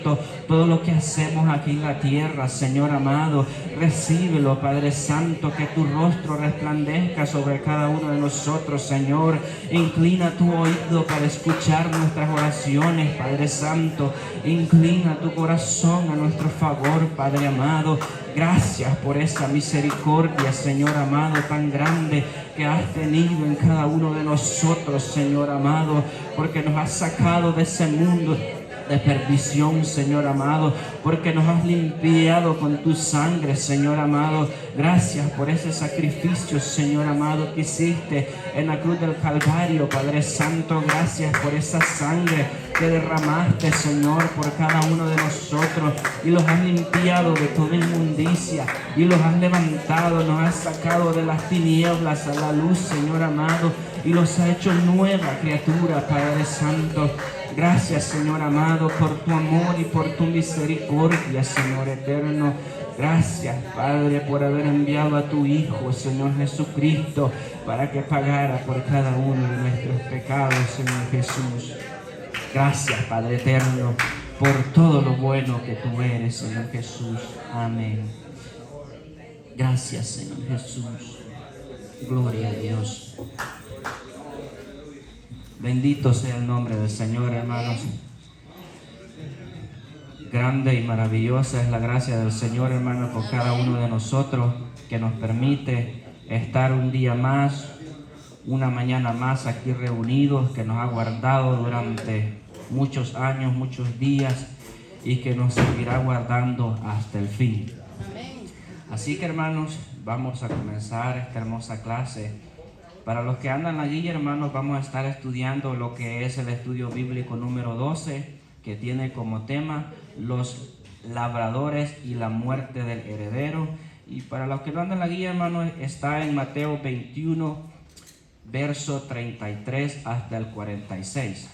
Todo lo que hacemos aquí en la tierra, Señor amado, recíbelo, Padre Santo, que tu rostro resplandezca sobre cada uno de nosotros, Señor. Inclina tu oído para escuchar nuestras oraciones, Padre Santo. Inclina tu corazón a nuestro favor, Padre amado. Gracias por esa misericordia, Señor amado, tan grande que has tenido en cada uno de nosotros, Señor amado, porque nos has sacado de ese mundo de perdición, Señor amado, porque nos has limpiado con tu sangre, Señor amado. Gracias por ese sacrificio, Señor amado, que hiciste en la cruz del Calvario, Padre Santo. Gracias por esa sangre que derramaste, Señor, por cada uno de nosotros, y los has limpiado de toda inmundicia y los has levantado, nos has sacado de las tinieblas a la luz, Señor amado, y los has hecho nueva criatura, Padre Santo. Gracias, Señor amado, por tu amor y por tu misericordia, Señor eterno. Gracias, Padre, por haber enviado a tu Hijo, Señor Jesucristo, para que pagara por cada uno de nuestros pecados, Señor Jesús. Gracias, Padre eterno, por todo lo bueno que tú eres, Señor Jesús. Amén. Gracias, Señor Jesús. Gloria a Dios. Bendito sea el nombre del Señor, hermanos. Grande y maravillosa es la gracia del Señor, hermanos, por cada uno de nosotros, que nos permite estar un día más, una mañana más aquí reunidos, que nos ha guardado durante muchos años, muchos días, y que nos seguirá guardando hasta el fin. Así que, hermanos, vamos a comenzar esta hermosa clase. Para los que andan allí, hermanos, vamos a estar estudiando lo que es el estudio bíblico número 12, que tiene como tema los labradores y la muerte del heredero. Y para los que no andan allí, hermanos, está en Mateo 21, verso 33 hasta el 46.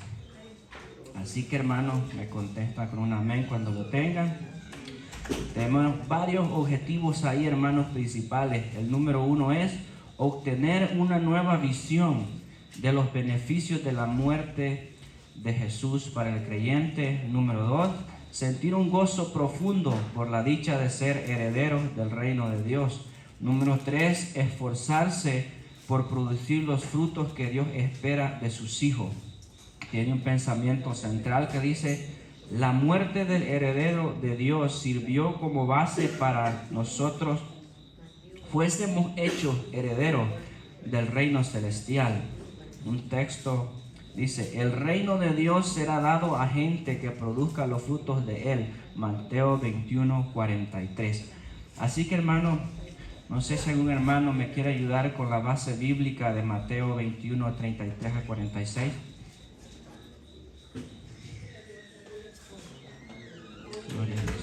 Así que, hermanos, me contesta con un amén cuando lo tengan. Tenemos varios objetivos ahí, hermanos, principales. El número 1 es obtener una nueva visión de los beneficios de la muerte de Jesús para el creyente. Número 2, sentir un gozo profundo por la dicha de ser herederos del reino de Dios. Número 3, esforzarse por producir los frutos que Dios espera de sus hijos. Tiene un pensamiento central que dice: la muerte del heredero de Dios sirvió como base para nosotros fuésemos hechos herederos del reino celestial. Un texto dice: el reino de Dios será dado a gente que produzca los frutos de él. Mateo 21, 43. Así que, hermano, no sé si algún hermano me quiere ayudar con la base bíblica de Mateo 21, 33 a 46. Gloria a Dios.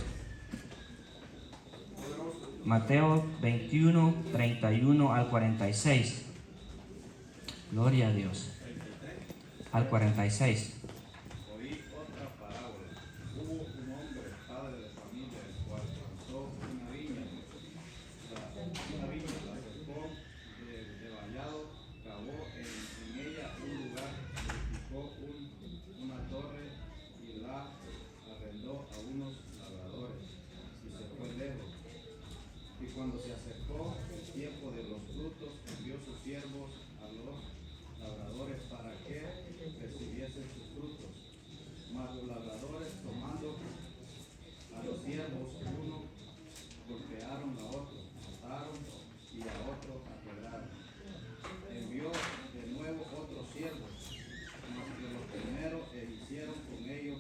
Mateo 21, 31 al 46. Gloria a Dios. Al 46. Oí otra parábola. Hubo un hombre, padre de familia, el cual plantó una viña. La viña la cercó de vallado, cavó en ella un lugar, edificó una torre y la arrendó a unos labradores y se fue lejos. Y cuando se acercó el tiempo de los frutos, envió sus siervos a los labradores para que recibiesen sus frutos. Mas los labradores, tomando a los siervos, uno golpearon a otro, mataron y a otro apedrearon. Envió de nuevo otros siervos, mas los primeros hicieron con ellos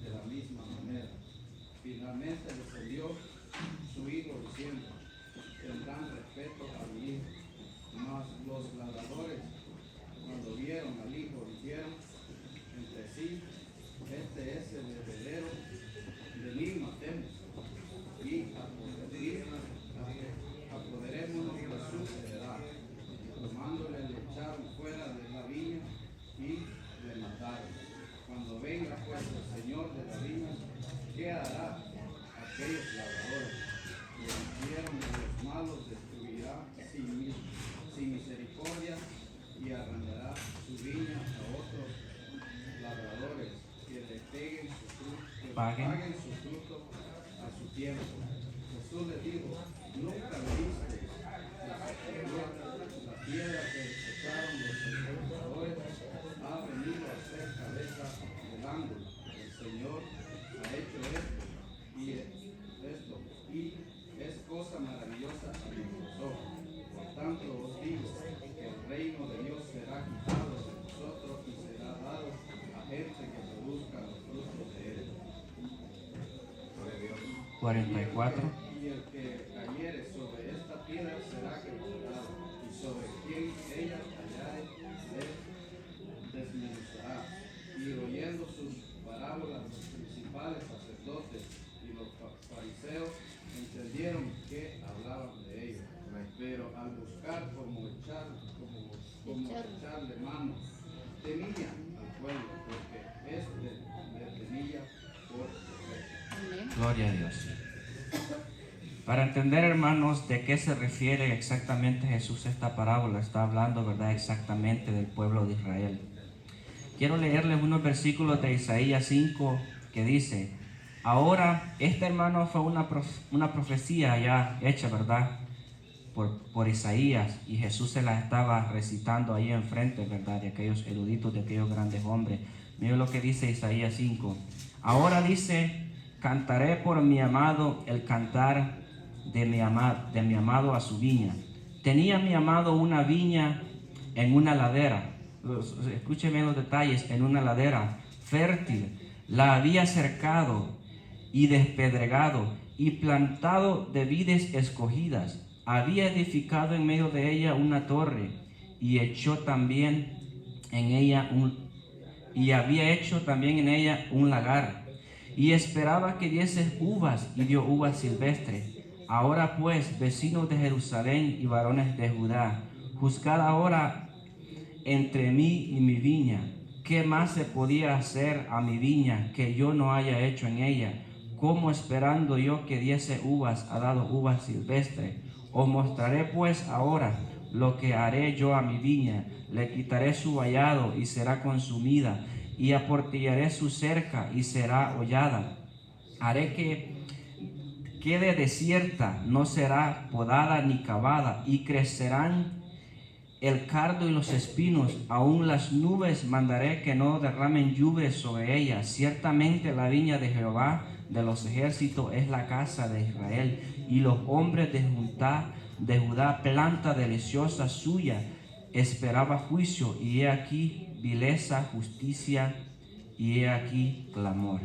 de la misma manera. Finalmente descendió su hijo diciendo: tendrán respeto a mi hijo. Mas los labradores, cuando vieron al hijo, dijeron entre sí: este es el heredero, venid, matemos y apoderémonos de su heredad. Tomándole, le echaron fuera de la viña y le mataron. Cuando venga pues el Señor de la viña, ¿qué hará aquellos labradores? Le hicieron de los malos, destruirá sin misericordia y arrendará su viña a otros labradores que le peguen su fruto paguen su fruto a su tiempo. Jesús les dijo, nunca leíste la piedra que echaron los secuestradores ha venido a ser cabeza del ángulo. El Señor ha hecho esto y es cosa maravillosa a nuestros ojos. Por tanto os digo que el reino de Dios será quitado de vosotros y será dado a gente que produzca los frutos de él. 44. Y el que cayere sobre esta piedra será quebrantado, y sobre quien ella cayere le desmenuzará. Y oyendo sus parábolas, los principales sacerdotes y los fariseos entendieron que hablaban de ellos. Pero al buscar como echarle mano, temían al pueblo, porque le temía por profeta. Gloria a Dios. Para entender, hermanos, de qué se refiere exactamente Jesús esta parábola, está hablando, ¿verdad?, exactamente del pueblo de Israel. Quiero leerles unos versículos de Isaías 5 que dice: ahora, esta, hermano, fue una profecía ya hecha, ¿verdad?, por Isaías, y Jesús se la estaba recitando ahí enfrente, ¿verdad?, de aquellos eruditos, de aquellos grandes hombres. Miren lo que dice Isaías 5. Ahora dice: cantaré por mi amado el cantar de mi amado a su viña. Tenía mi amado una viña en una ladera. Escúcheme los detalles. En una ladera fértil. La había cercado y despedregado y plantado de vides escogidas. Había edificado en medio de ella una torre y había hecho también en ella un lagar. Y esperaba que diese uvas, y dio uvas silvestres. Ahora pues, vecinos de Jerusalén y varones de Judá, juzgad ahora entre mí y mi viña. ¿Qué más se podía hacer a mi viña que yo no haya hecho en ella? ¿Cómo esperando yo que diese uvas ha dado uvas silvestres? Os mostraré pues ahora lo que haré yo a mi viña. Le quitaré su vallado y será consumida, y aportillaré su cerca y será hollada. Haré que quede desierta, no será podada ni cavada, y crecerán el cardo y los espinos. Aún las nubes mandaré que no derramen lluvias sobre ella. Ciertamente la viña de Jehová de los ejércitos es la casa de Israel, y los hombres de Judá planta deliciosa suya. Esperaba juicio, y he aquí vileza, justicia, y he aquí clamor.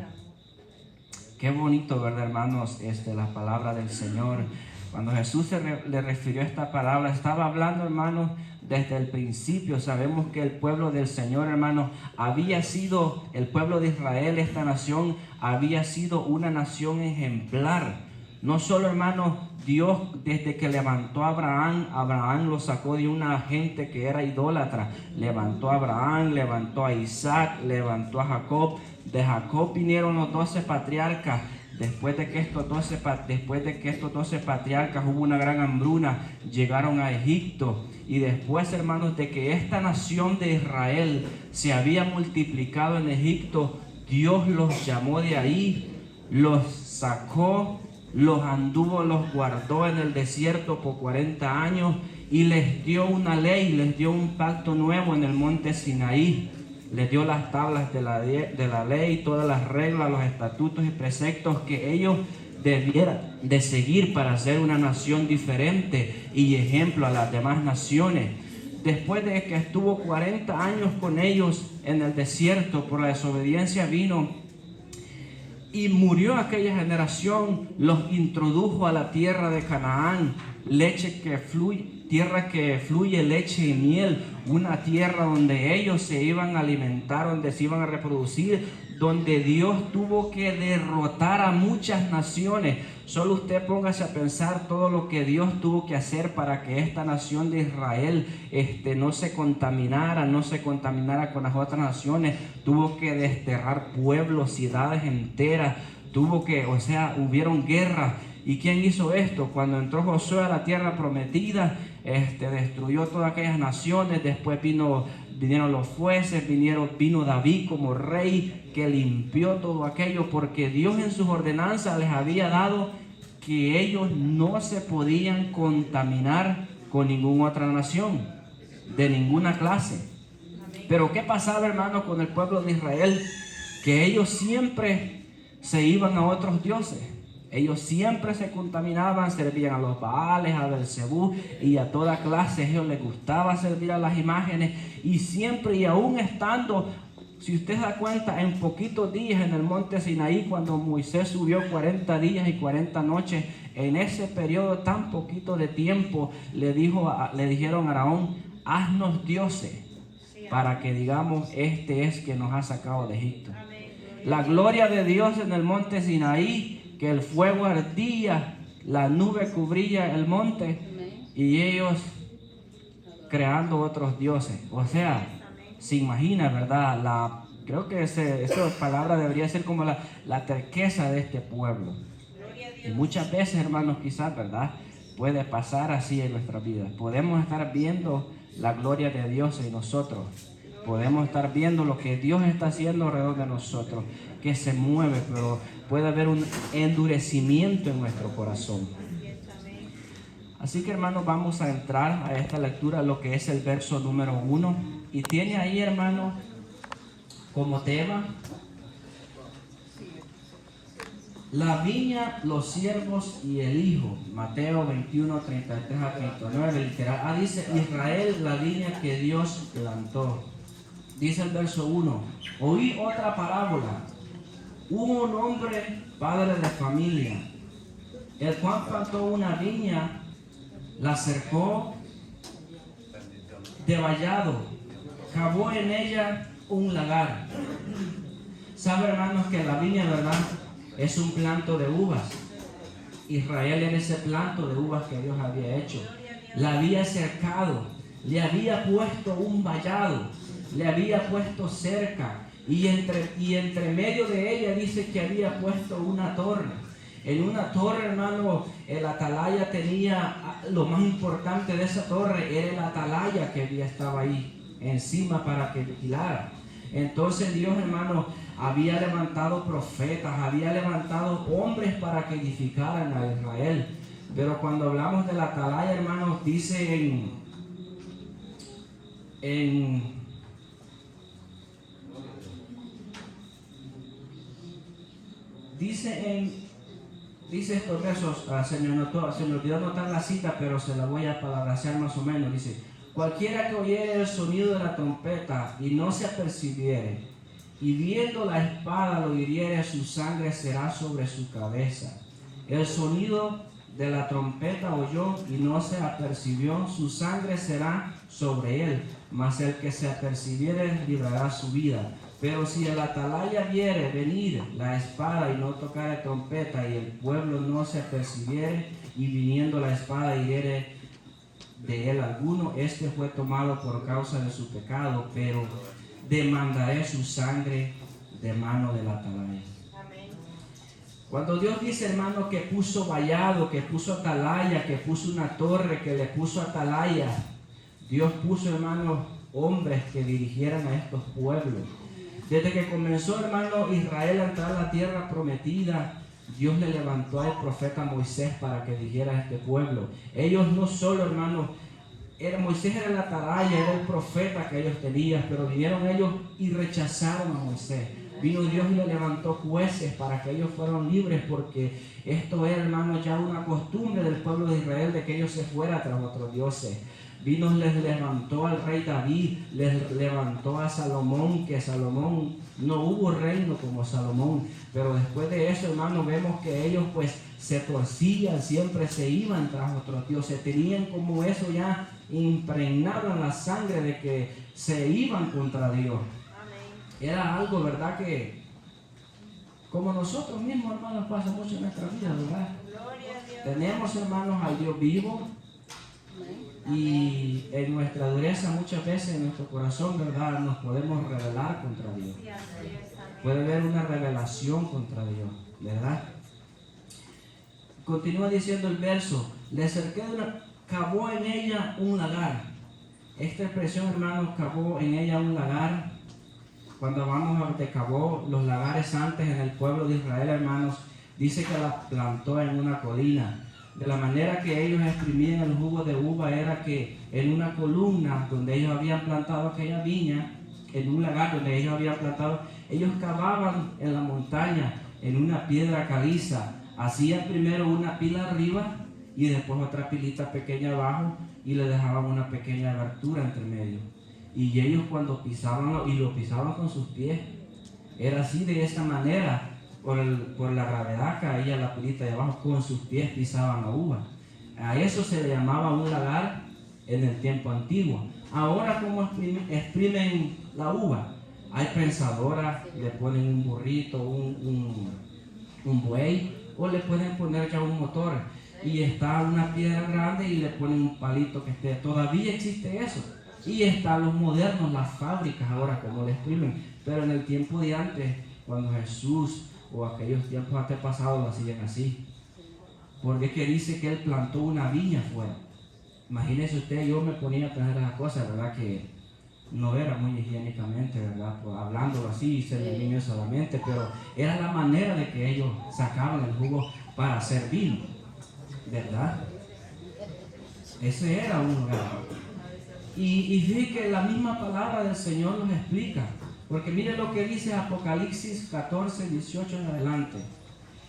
Qué bonito, ¿verdad, hermanos? La palabra del Señor. Cuando Jesús le refirió a esta palabra, estaba hablando, hermanos, desde el principio. Sabemos que el pueblo del Señor, hermanos, había sido, el pueblo de Israel, esta nación, había sido una nación ejemplar. No solo, hermanos, Dios desde que levantó a Abraham lo sacó de una gente que era idólatra. Levantó a Abraham, levantó a Isaac, levantó a Jacob. De Jacob vinieron los 12 patriarcas. Después de que estos 12 patriarcas hubo una gran hambruna, llegaron a Egipto. Y después, hermanos, de que esta nación de Israel se había multiplicado en Egipto, Dios los llamó de ahí, los sacó, los guardó en el desierto por 40 años y les dio una ley, les dio un pacto nuevo en el monte Sinaí. Les dio las tablas de la ley, todas las reglas, los estatutos y preceptos que ellos debieran de seguir para ser una nación diferente y ejemplo a las demás naciones. Después de que estuvo 40 años con ellos en el desierto, por la desobediencia vino y murió aquella generación, los introdujo a la tierra de Canaán, tierra que fluye leche y miel, una tierra donde ellos se iban a alimentar, donde se iban a reproducir, donde Dios tuvo que derrotar a muchas naciones. Solo usted póngase a pensar todo lo que Dios tuvo que hacer para que esta nación de Israel no se contaminara con las otras naciones. Tuvo que desterrar pueblos, ciudades enteras. Hubieron guerras. ¿Y quién hizo esto? Cuando entró Josué a la tierra prometida, destruyó todas aquellas naciones. Después vino vinieron los jueces, vino David como rey que limpió todo aquello, porque Dios en sus ordenanzas les había dado que ellos no se podían contaminar con ninguna otra nación, de ninguna clase. Pero ¿qué pasaba, hermano, con el pueblo de Israel? Que ellos siempre se iban a otros dioses. Ellos siempre se contaminaban, servían a los Baales, a Belcebú y a toda clase. A ellos les gustaba servir a las imágenes y siempre, y aún estando, si usted se da cuenta, en poquitos días en el monte Sinaí, cuando Moisés subió 40 días y 40 noches, en ese periodo tan poquito de tiempo le dijeron a Aarón: haznos dioses para que digamos, este es que nos ha sacado de Egipto. La gloria de Dios en el monte Sinaí, que el fuego ardía, la nube cubría el monte y ellos creando otros dioses. O sea, se imagina, ¿verdad? Creo que esa palabra debería ser como la terqueza de este pueblo. Y muchas veces, hermanos, quizás, ¿verdad?, puede pasar así en nuestra vida. Podemos estar viendo la gloria de Dios en nosotros. Podemos estar viendo lo que Dios está haciendo alrededor de nosotros, que se mueve, pero puede haber un endurecimiento en nuestro corazón. Así que, hermanos, vamos a entrar a esta lectura, lo que es el verso número 1. Y tiene ahí, hermanos, como tema: la viña, los siervos y el hijo. Mateo 21, 33 a 39, literal. Dice: Israel, la viña que Dios plantó. Dice el verso 1: oí otra parábola. Hubo un hombre, padre de familia, el cual plantó una viña, la cercó de vallado, cavó en ella un lagar. Sabe, hermanos, que la viña, ¿verdad?, es un planto de uvas. Israel era ese planto de uvas que Dios había hecho. La había cercado, le había puesto un vallado, le había puesto cerca, y entre medio de ella dice que había puesto una torre. En una torre, hermano, el atalaya tenía, lo más importante de esa torre era el atalaya que estaba ahí encima para que vigilara. Entonces Dios, hermano, había levantado profetas, había levantado hombres para que edificaran a Israel. Pero cuando hablamos del atalaya, hermanos, dice dice estos versos, se me olvidó anotar la cita, pero se la voy a parafrasear más o menos. Dice: cualquiera que oyere el sonido de la trompeta y no se apercibiere, y viendo la espada lo hiriere, su sangre será sobre su cabeza. El sonido de la trompeta oyó y no se apercibió, su sangre será sobre él, mas el que se apercibiere librará su vida. Pero si el atalaya viere venir la espada y no tocare trompeta, y el pueblo no se apercibiere, y viniendo la espada hiriere de él alguno, este fue tomado por causa de su pecado, pero demandaré su sangre de mano del atalaya. Cuando Dios dice, hermano, que puso vallado, que puso atalaya, que puso una torre, que le puso atalaya, Dios puso, hermano, hombres que dirigieran a estos pueblos. Desde que comenzó, hermano, Israel a entrar a la tierra prometida, Dios le levantó al profeta Moisés para que dirigiera a este pueblo. Ellos no solo, hermano, Moisés era el atalaya, era el profeta que ellos tenían, pero vinieron ellos y rechazaron a Moisés. Vino Dios y le levantó jueces para que ellos fueran libres, porque esto era, hermano, ya una costumbre del pueblo de Israel, de que ellos se fueran tras otros dioses. Vino, les levantó al rey David, les levantó a Salomón, que Salomón, no hubo reino como Salomón, pero después de eso, hermano, vemos que ellos pues se torcían, siempre se iban tras otros dioses, tenían como eso ya impregnado en la sangre de que se iban contra Dios. Era algo, ¿verdad?, que como nosotros mismos, hermanos, pasa mucho en nuestra vida, ¿verdad? Tenemos, hermanos, al Dios vivo, y en nuestra dureza muchas veces en nuestro corazón, ¿verdad?, nos podemos rebelar contra Dios. Puede haber una rebelación contra Dios, ¿verdad? Continúa diciendo el verso: le cerqué cavó en ella un lagar. Esta expresión, hermanos, cavó en ella un lagar. Cuando hablamos de cavó los lagares antes en el pueblo de Israel, hermanos, dice que la plantó en una colina. De la manera que ellos exprimían el jugo de uva era que en una columna donde ellos habían plantado aquella viña, en un lagar donde ellos habían plantado, ellos cavaban en la montaña, en una piedra caliza, hacían primero una pila arriba y después otra pilita pequeña abajo y le dejaban una pequeña abertura entre medio. Y ellos cuando pisaban, y lo pisaban con sus pies, era así, de esa manera, por la gravedad caía la pilita de abajo, con sus pies pisaban la uva. A eso se le llamaba un lagar en el tiempo antiguo. Ahora, ¿cómo exprimen la uva? Hay prensadoras, le ponen un burrito, un buey, o le pueden poner ya un motor. Y está una piedra grande y le ponen un palito que esté. Todavía existe eso. Y están los modernos, las fábricas ahora como le exprimen. Pero en el tiempo de antes, cuando Jesús o aquellos tiempos antepasados lo hacían así. Porque es que dice que él plantó una viña afuera. Imagínese usted, yo me ponía a pensar esas cosas, ¿verdad? Que no era muy higiénicamente, ¿verdad? Pues, hablándolo así, ser de niño solamente, pero era la manera de que ellos sacaban el jugo para hacer vino, ¿verdad? Ese era un lugar. Y fíjate que la misma palabra del Señor nos explica, porque mire lo que dice Apocalipsis 14, 18 en adelante.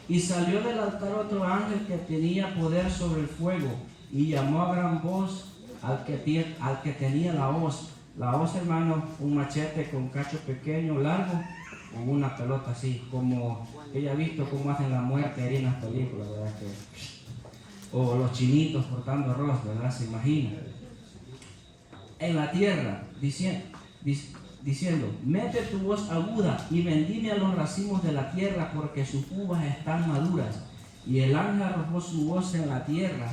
Y salió del altar otro ángel que tenía poder sobre el fuego, y llamó a gran voz al que tenía la hoz. La hoz, hermano, un machete con cacho pequeño, largo, con una pelota así, como ella ha visto cómo hacen la muerte ahí en las películas, ¿verdad? O los chinitos cortando arroz, ¿verdad? Se imagina. En la tierra, diciendo, mete tu voz aguda y vendime a los racimos de la tierra, porque sus uvas están maduras. Y el ángel arrojó su voz en la tierra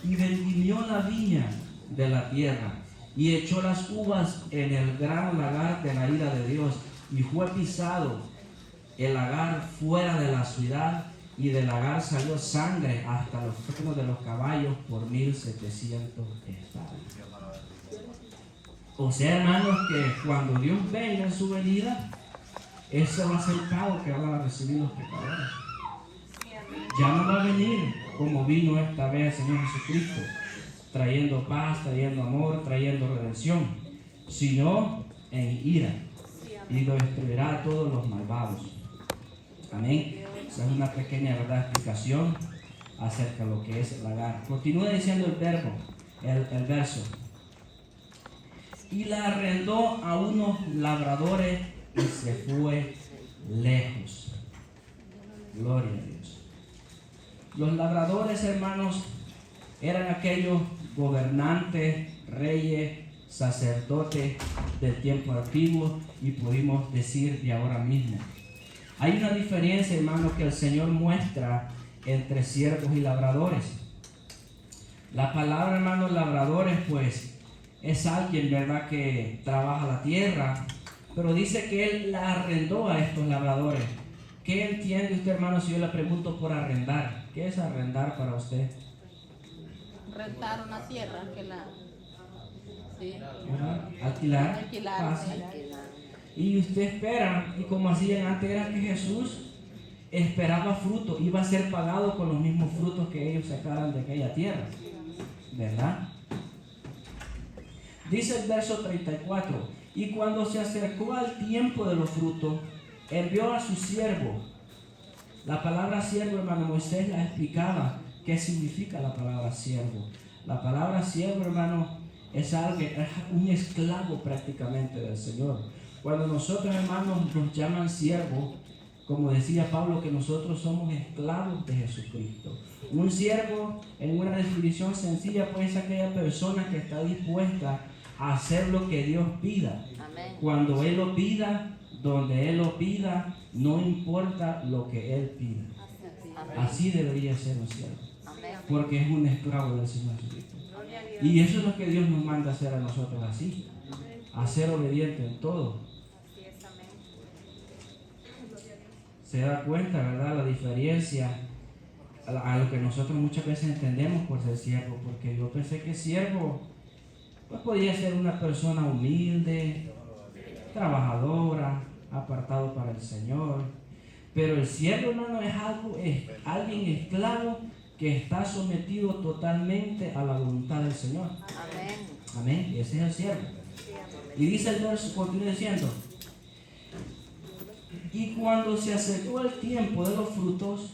y vendimió la viña de la tierra y echó las uvas en el gran lagar de la ira de Dios, y fue pisado el lagar fuera de la ciudad, y del lagar salió sangre hasta los frenos de los caballos por 1700 estadios. O sea, hermanos, que cuando Dios venga en su venida, ese va a ser el pago que van a recibir los pecadores. Ya no va a venir como vino esta vez el Señor Jesucristo, trayendo paz, trayendo amor, trayendo redención, sino en ira, y lo destruirá a todos los malvados. Amén. Esa es una pequeña, ¿verdad?, explicación acerca de lo que es el lagar. Continúa diciendo el verso. Y la arrendó a unos labradores y se fue lejos. Gloria a Dios. Los labradores, hermanos, eran aquellos gobernantes, reyes, sacerdotes del tiempo antiguo, y pudimos decir de ahora mismo. Hay una diferencia, hermanos, que el Señor muestra entre siervos y labradores. La palabra, hermanos, labradores, pues, es alguien, ¿verdad?, que trabaja la tierra, pero dice que Él la arrendó a estos labradores. ¿Qué entiende usted, hermano, si yo le pregunto por arrendar? ¿Qué es arrendar para usted? Rentar una tierra, que la... Sí. Alquilar. Alquilar, sí. Y usted espera, y como hacían antes, era que Jesús esperaba fruto, iba a ser pagado con los mismos frutos que ellos sacaran de aquella tierra, ¿verdad? Dice el verso 34, y cuando se acercó al tiempo de los frutos, envió a su siervo. La palabra siervo, hermano, Moisés la explicaba. ¿Qué significa la palabra siervo? La palabra siervo, hermano, es un esclavo prácticamente del Señor. Cuando nosotros, hermanos, nos llaman siervos, como decía Pablo, que nosotros somos esclavos de Jesucristo. Un siervo, en una definición sencilla, pues es aquella persona que está dispuesta a hacer lo que Dios pida. Amén. Cuando Él lo pida, donde Él lo pida, no importa lo que Él pida. Así debería ser un siervo, porque es un esclavo del Señor Jesucristo. Y eso es lo que Dios nos manda hacer a nosotros así, a ser obedientes en todo. Se da cuenta, ¿verdad?, la diferencia a lo que nosotros muchas veces entendemos por ser siervo, porque yo pensé que siervo pues podía ser una persona humilde, trabajadora, apartado para el Señor. Pero el siervo, hermano, es alguien esclavo que está sometido totalmente a la voluntad del Señor. Amén. Amén. Ese es el siervo. Y dice el verso, continúa diciendo: y cuando se acercó el tiempo de los frutos,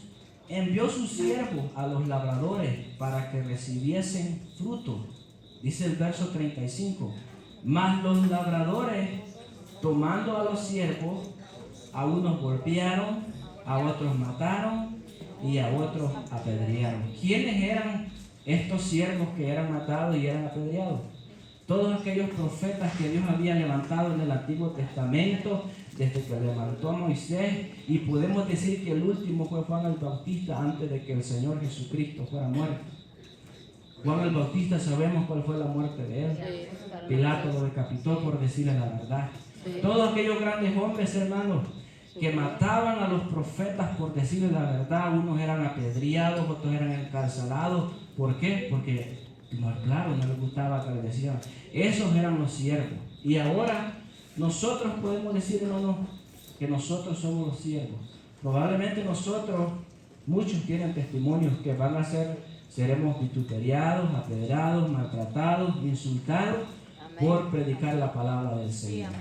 envió su siervo a los labradores para que recibiesen fruto. Dice el verso 35. Mas los labradores, tomando a los siervos, a unos golpearon, a otros mataron y a otros apedrearon. ¿Quiénes eran estos siervos que eran matados y eran apedreados? Todos aquellos profetas que Dios había levantado en el Antiguo Testamento, desde que levantó a Moisés, y podemos decir que el último fue Juan el Bautista antes de que el Señor Jesucristo fuera muerto. Juan el Bautista, sabemos cuál fue la muerte de él. Pilato lo decapitó por decirle la verdad. Todos aquellos grandes hombres, hermanos, que mataban a los profetas por decirle la verdad, unos eran apedreados, otros eran encarcelados. ¿Por qué? Porque, no, claro, no les gustaba que les decían. Esos eran los siervos. Y ahora nosotros podemos decir, hermanos, que nosotros somos los siervos. Probablemente nosotros, muchos tienen testimonios que van a seremos vituperiados, apedreados, maltratados, insultados. Amén. Por predicar la palabra del Señor. Sí,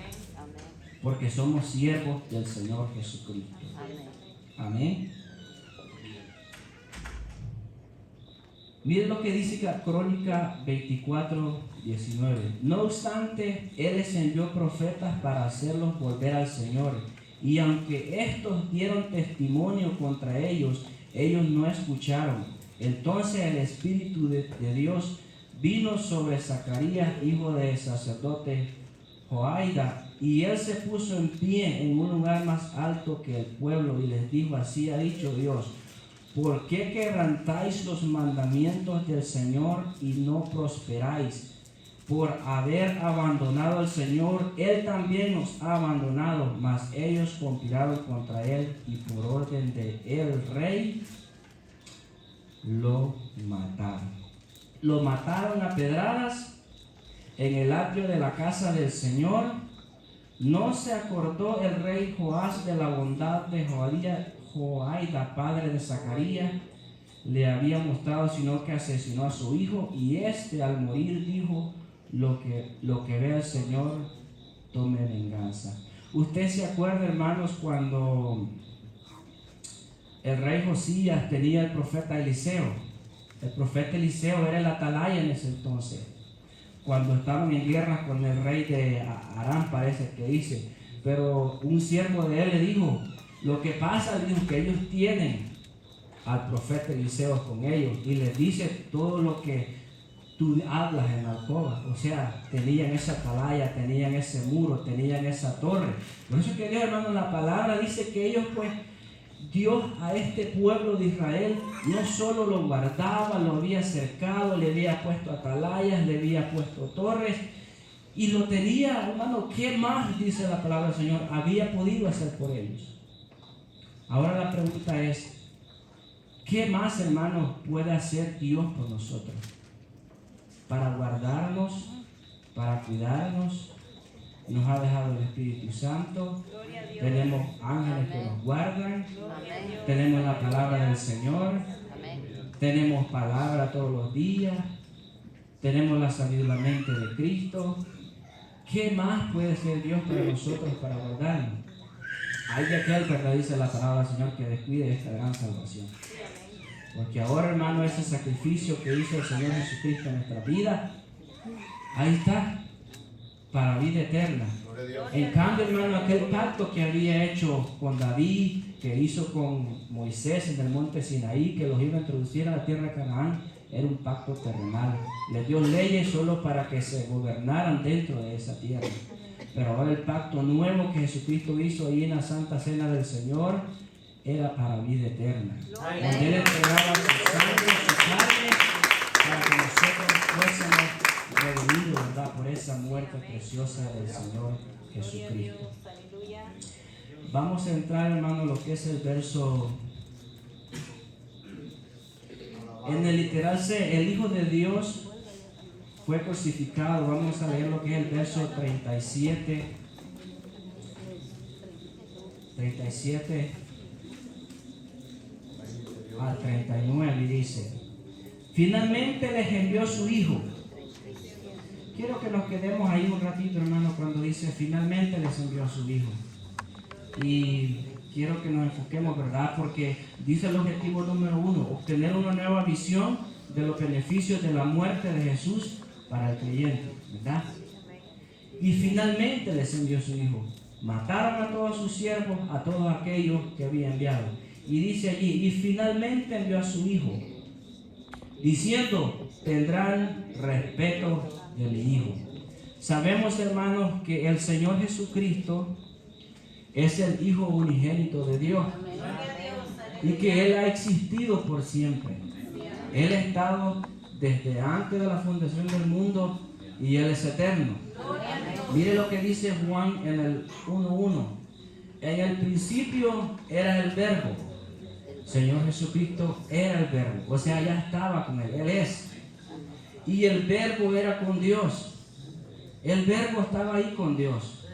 porque somos siervos del Señor Jesucristo. Amén. Miren lo que dice la Crónica 24:19. No obstante, Él les envió profetas para hacerlos volver al Señor. Y aunque estos dieron testimonio contra ellos, ellos no escucharon. Entonces el Espíritu de Dios vino sobre Zacarías, hijo del sacerdote Joaida, y él se puso en pie en un lugar más alto que el pueblo y les dijo: así ha dicho Dios, ¿por qué quebrantáis los mandamientos del Señor y no prosperáis? Por haber abandonado al Señor, Él también nos ha abandonado, mas ellos conspiraron contra Él y por orden de el rey lo mataron. Lo mataron a pedradas en el atrio de la casa del Señor. No se acordó el rey Joás de la bondad de Joaida, padre de Zacarías, le había mostrado, sino que asesinó a su hijo, y este al morir dijo: lo que ve el Señor, tome venganza. Usted se acuerda, hermanos, cuando el rey Josías tenía el profeta Eliseo. El profeta Eliseo era el atalaya en ese entonces, cuando estaban en guerra con el rey de Aram, parece que dice. Pero un siervo de él le dijo: lo que pasa, le dijo, que ellos tienen al profeta Eliseo con ellos y les dice todo lo que tú hablas en la alcoba. O sea, tenían esa atalaya, tenían ese muro, tenían esa torre. Por eso que Dios, hermano, en la palabra dice que ellos, pues, Dios a este pueblo de Israel no solo lo guardaba, lo había cercado, le había puesto atalayas, le había puesto torres y lo tenía, hermano. ¿Qué más, dice la palabra del Señor, había podido hacer por ellos? Ahora la pregunta es: ¿qué más, hermano, puede hacer Dios por nosotros? Para guardarnos, para cuidarnos. Nos ha dejado el Espíritu Santo. Tenemos ángeles que nos guardan. Tenemos la palabra del Señor. Tenemos palabra todos los días. Tenemos la sabiduría, la mente de Cristo. ¿Qué más puede hacer Dios para nosotros para guardarnos? Hay de aquel, ¿verdad?, dice la palabra del Señor, que descuide esta gran salvación. Porque ahora, hermano, ese sacrificio que hizo el Señor Jesucristo en nuestra vida, ahí está, para vida eterna. En cambio, hermano, aquel pacto que había hecho con David, que hizo con Moisés en el monte Sinaí, que los iba a introducir a la tierra de Canaán, era un pacto terrenal. Les dio leyes solo para que se gobernaran dentro de esa tierra. Pero ahora el pacto nuevo que Jesucristo hizo ahí en la Santa Cena del Señor era para vida eterna. Donde Él entregaba su sangre, su carne, para que nosotros fuésemos redimidos, ¿verdad?, por esa muerte preciosa del Señor Jesucristo. Vamos a entrar, hermano, lo que es el verso. En el literal C, el Hijo de Dios fue crucificado. Vamos a leer lo que es el verso 37 al 39 y dice: finalmente les envió su Hijo. Quiero que nos quedemos ahí un ratito, hermano, cuando dice finalmente les envió a su Hijo. Y quiero que nos enfoquemos, ¿verdad? Porque dice el objetivo número 1, obtener una nueva visión de los beneficios de la muerte de Jesús para el creyente, ¿verdad? Y finalmente les envió su Hijo. Mataron a todos sus siervos, a todos aquellos que había enviado. Y dice allí, y finalmente envió a su Hijo, diciendo, tendrán respeto de mi Hijo. Sabemos, hermanos, que el Señor Jesucristo es el Hijo unigénito de Dios. Y que Él ha existido por siempre. Él ha estado desde antes de la fundación del mundo y Él es eterno. Mire lo que dice Juan en el 1:1. En el principio era el Verbo. Señor Jesucristo era el Verbo. O sea, ya estaba con Él. Él es. Y el Verbo era con Dios. El Verbo estaba ahí con Dios.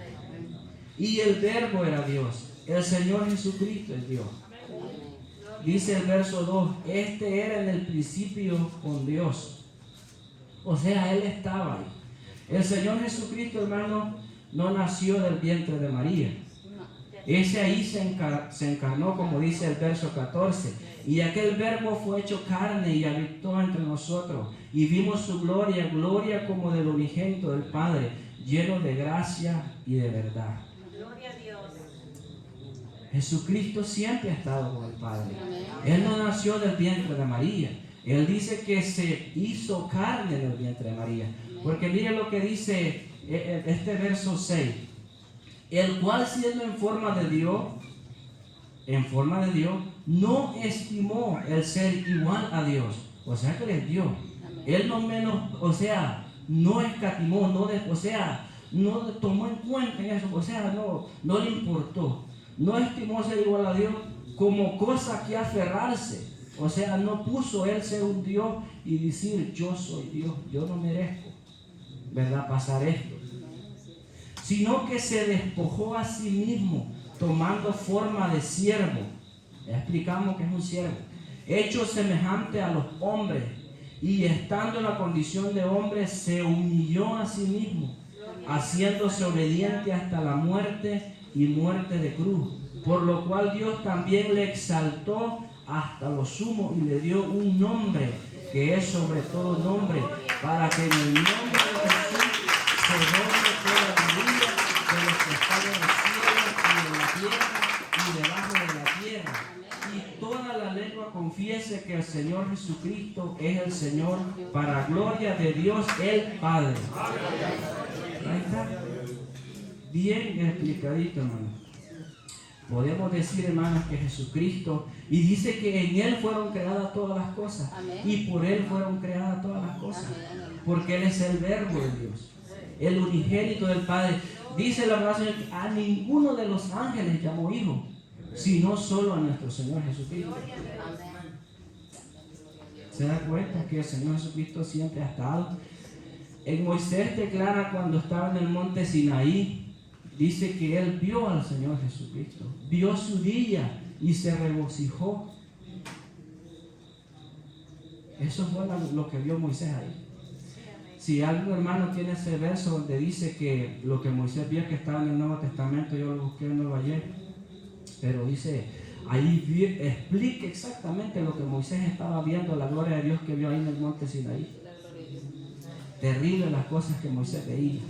Y el Verbo era Dios. El Señor Jesucristo es Dios. Dice el verso 2, este era en el principio con Dios. O sea, Él estaba ahí. El Señor Jesucristo, hermano, no nació del vientre de María. Ese ahí se encarnó, como dice el verso 14. Y aquel Verbo fue hecho carne y habitó entre nosotros. Y vimos su gloria, gloria como del unigénito del Padre, lleno de gracia y de verdad. Gloria a Dios. Jesucristo siempre ha estado con el Padre. Él no nació del vientre de María. Él dice que se hizo carne del vientre de María. Porque mire lo que dice este verso 6. El cual siendo en forma de Dios, no estimó el ser igual a Dios. O sea que Él es Dios. Él no menos, o sea, no escatimó, no tomó en cuenta en eso. O sea, no le importó. No estimó ser igual a Dios como cosa que aferrarse. O sea, no puso Él ser un Dios y decir, yo soy Dios, yo no merezco, ¿verdad?, pasar esto. Sino que se despojó a sí mismo, tomando forma de siervo. Ya explicamos que es un siervo. Hecho semejante a los hombres. Y estando en la condición de hombre, se humilló a sí mismo, haciéndose obediente hasta la muerte y muerte de cruz, por lo cual Dios también le exaltó hasta lo sumo y le dio un nombre que es sobre todo nombre, para que en el nombre de Jesús se doble toda rodilla de los que están en el cielo y en la tierra y debajo de la tierra, y toda la lengua confiese que el Señor Jesucristo es el Señor, para gloria de Dios el Padre. Ahí está. Bien explicadito, hermano. Podemos decir, hermanos, que Jesucristo, y dice que en Él fueron creadas todas las cosas. Amén. Y por Él fueron creadas todas las cosas. Amén. Porque Él es el Verbo de Dios, el unigénito del Padre. Dice la palabra que a ninguno de los ángeles llamó hijo, sino solo a nuestro Señor Jesucristo. ¿Se da cuenta que el Señor Jesucristo siempre ha estado? En Moisés declara cuando estaba en el monte Sinaí, dice que él vio al Señor Jesucristo, vio su día y se regocijó. Eso fue lo que vio Moisés ahí. Si algún hermano tiene ese verso donde dice que lo que Moisés vio que estaba en el Nuevo Testamento, yo lo busqué, no lo hallé, pero dice, ahí explica exactamente lo que Moisés estaba viendo, la gloria de Dios que vio ahí en el monte Sinaí. Terrible las cosas que Moisés veía.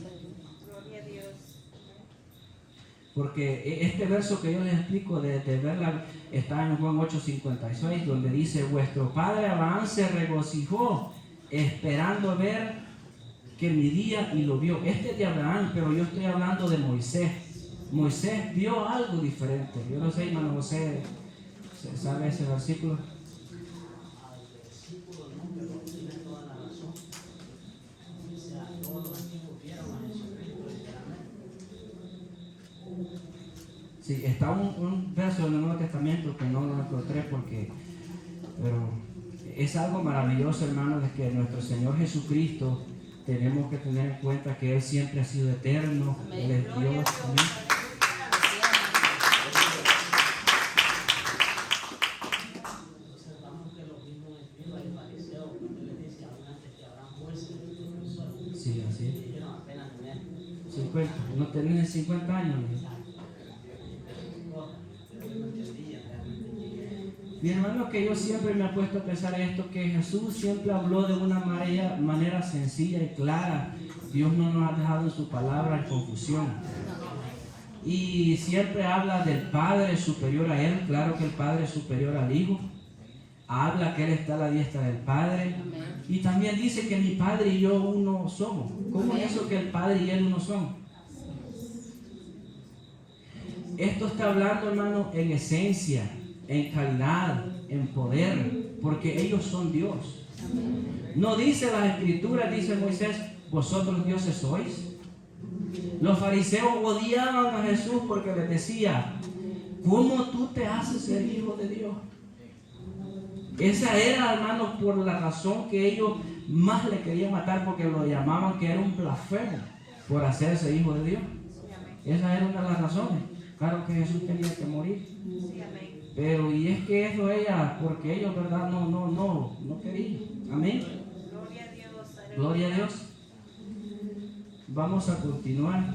Porque este verso que yo les explico de verla está en Juan 8:56, donde dice, vuestro padre Abraham se regocijó esperando ver que mi día, y lo vio. Este es de Abraham, pero yo estoy hablando de Moisés. Moisés vio algo diferente. Yo no sé, hermano José, ¿sabe ese versículo? Sí, está un verso del Nuevo Testamento que no lo encontré pero es algo maravilloso, hermano, de que nuestro Señor Jesucristo tenemos que tener en cuenta que Él siempre ha sido eterno. Él es Dios. Amén. Sí, así. 50. No tenés 50 años. Mi hermano, que yo siempre me he puesto a pensar esto, que Jesús siempre habló de una manera sencilla y clara. Dios no nos ha dejado en su palabra en confusión. Y siempre habla del Padre superior a Él. Claro que el Padre es superior al Hijo. Habla que Él está a la diestra del Padre. Y también dice que mi Padre y yo uno somos. ¿Cómo es eso que el Padre y Él uno son? Esto está hablando, hermano, en esencia, en calidad, en poder, porque ellos son Dios. No dice las Escrituras, dice Moisés, vosotros dioses sois. Los fariseos odiaban a Jesús porque les decía, ¿cómo tú te haces el Hijo de Dios? Esa era, hermano, por la razón que ellos más le querían matar, porque lo llamaban que era un blasfemo por hacerse Hijo de Dios. Esa era una de las razones. Claro que Jesús tenía que morir. Pero y es que eso ella, porque ellos, verdad, no querían. Amén. Gloria a Dios. Gloria a Dios. Vamos a continuar.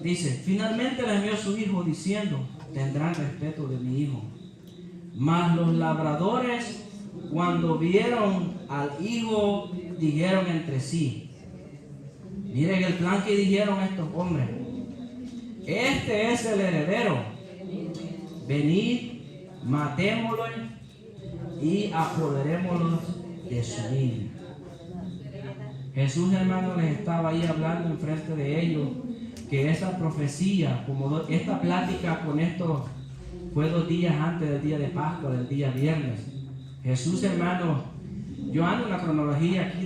Dice, finalmente le envió a su hijo diciendo, tendrán respeto de mi hijo. Mas los labradores, cuando vieron al hijo, dijeron entre sí. Miren el plan que dijeron estos hombres. Este es el heredero. Venid, matémoslo y apoderémoslo de su niño. Jesús, hermano, les estaba ahí hablando enfrente de ellos que esa profecía, como esta plática con estos, fue 2 días antes del día de Pascua, del día viernes. Jesús, hermano, yo ando en la cronología aquí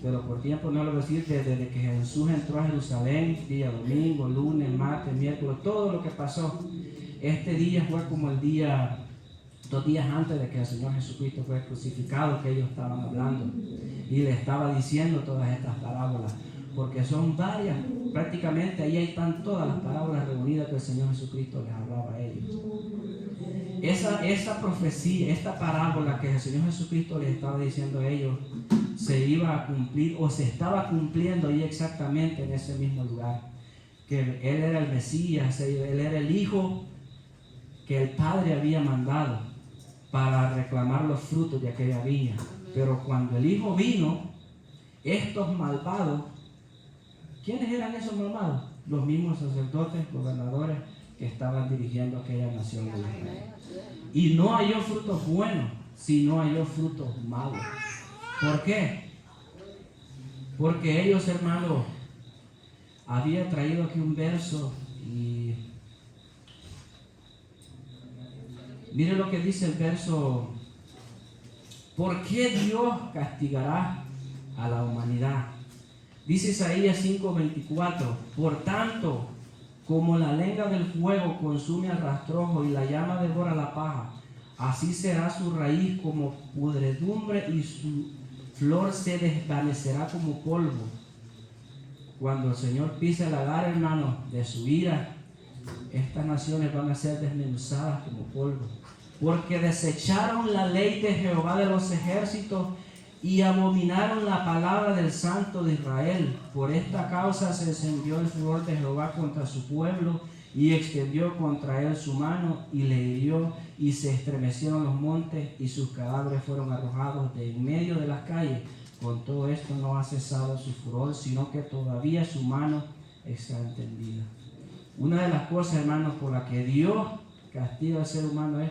pero por tiempo no lo voy a decir, desde que Jesús entró a Jerusalén, día domingo, lunes, martes, miércoles, todo lo que pasó. Este día fue como el día, 2 días antes de que el Señor Jesucristo fue crucificado, que ellos estaban hablando. Y le estaba diciendo todas estas parábolas, porque son varias, prácticamente ahí están todas las parábolas reunidas que el Señor Jesucristo les hablaba a ellos. Esa profecía, esta parábola que el Señor Jesucristo les estaba diciendo a ellos, se iba a cumplir o se estaba cumpliendo ahí exactamente en ese mismo lugar. Que Él era el Mesías, Él era el Hijo que el Padre había mandado para reclamar los frutos de aquella viña. Pero cuando el Hijo vino, estos malvados, ¿quiénes eran esos malvados? Los mismos sacerdotes, gobernadores que estaban dirigiendo aquella nación de Israel. Y no halló frutos buenos, sino halló frutos malos. ¿Por qué? Porque ellos, hermanos, había traído aquí un verso y mire lo que dice el verso. ¿Por qué Dios castigará a la humanidad? Dice Isaías 5:24, por tanto, como la leña del fuego consume al rastrojo y la llama devora la paja, así será su raíz como pudredumbre y su flor se desvanecerá como polvo. Cuando el Señor pise el lagar, hermano, de su ira, estas naciones van a ser desmenuzadas como polvo. Porque desecharon la ley de Jehová de los ejércitos y abominaron la palabra del Santo de Israel. Por esta causa se encendió el furor de Jehová contra su pueblo y extendió contra él su mano y le hirió y se estremecieron los montes y sus cadáveres fueron arrojados de en medio de las calles. Con todo esto no ha cesado su furor, sino que todavía su mano está extendida. Una de las cosas, hermanos, por la que Dios castiga al ser humano es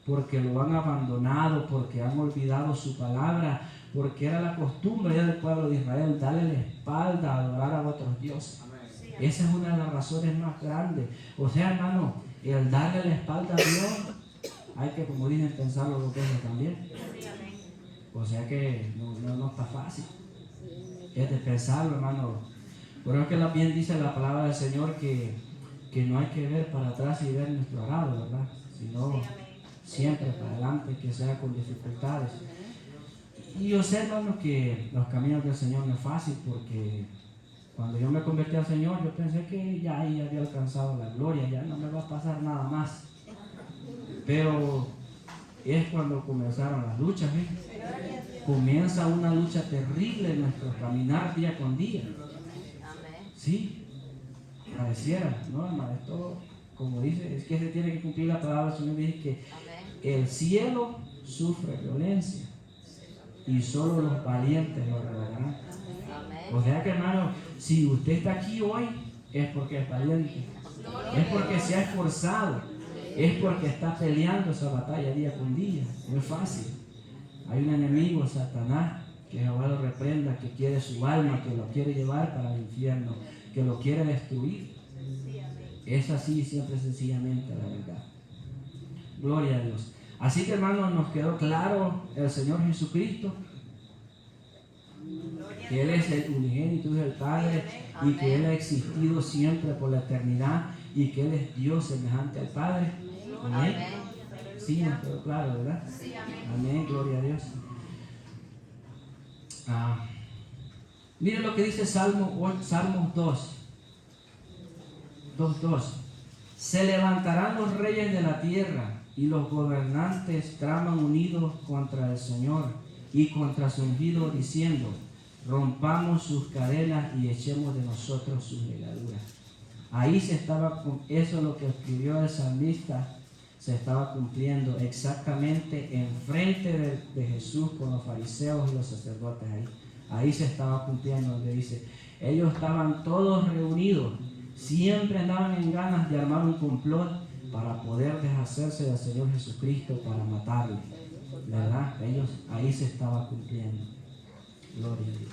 porque lo han abandonado, porque han olvidado su palabra, porque era la costumbre del pueblo de Israel darle la espalda a adorar a otros dioses. Esa es una de las razones más grandes. O sea, hermano, el darle la espalda a Dios, hay que, como dicen, pensarlo 2 veces también. O sea que no está fácil. Es de pensarlo, hermano. Por eso que bien dice la palabra del Señor que no hay que ver para atrás y ver nuestro lado, ¿verdad? Sino siempre para adelante, que sea con dificultades. Y yo sé, hermano, que los caminos del Señor no es fácil, porque cuando yo me convertí al Señor, yo pensé que ya ahí había alcanzado la gloria, ya no me va a pasar nada más. Pero es cuando comenzaron las luchas, ¿eh? Comienza una lucha terrible en nuestro caminar día con día. Sí, pareciera, ¿no, hermano? Esto, como dice, es que se tiene que cumplir la palabra del Señor, dice que el cielo sufre violencia y solo los valientes lo arreglarán. O sea que, hermano, si usted está aquí hoy, es porque es valiente, es porque se ha esforzado, es porque está peleando esa batalla día con día. No es fácil. Hay un enemigo, Satanás, que Jehová lo reprenda, que quiere su alma, que lo quiere llevar para el infierno, que lo quiere destruir. Es así, siempre sencillamente, la verdad. Gloria a Dios. Así que, hermanos, nos quedó claro el Señor Jesucristo, que Él es el unigénito del Padre y que Él ha existido siempre por la eternidad y que Él es Dios semejante al Padre. Amén. Sí, nos quedó claro, ¿verdad? Amén, gloria a Dios. Miren lo que dice Salmos 2:2. Se levantarán los reyes de la tierra y los gobernantes traman unidos contra el Señor y contra su ungido, diciendo: rompamos sus cadenas y echemos de nosotros sus ligaduras. Ahí se estaba, eso es lo que escribió el salmista, se estaba cumpliendo exactamente enfrente de Jesús con los fariseos y los sacerdotes ahí. Ahí se estaba cumpliendo, donde dice, ellos estaban todos reunidos, siempre andaban en ganas de armar un complot para poder deshacerse del Señor Jesucristo, para matarle. ¿Verdad? Ellos, ahí se estaba cumpliendo. Gloria a Dios.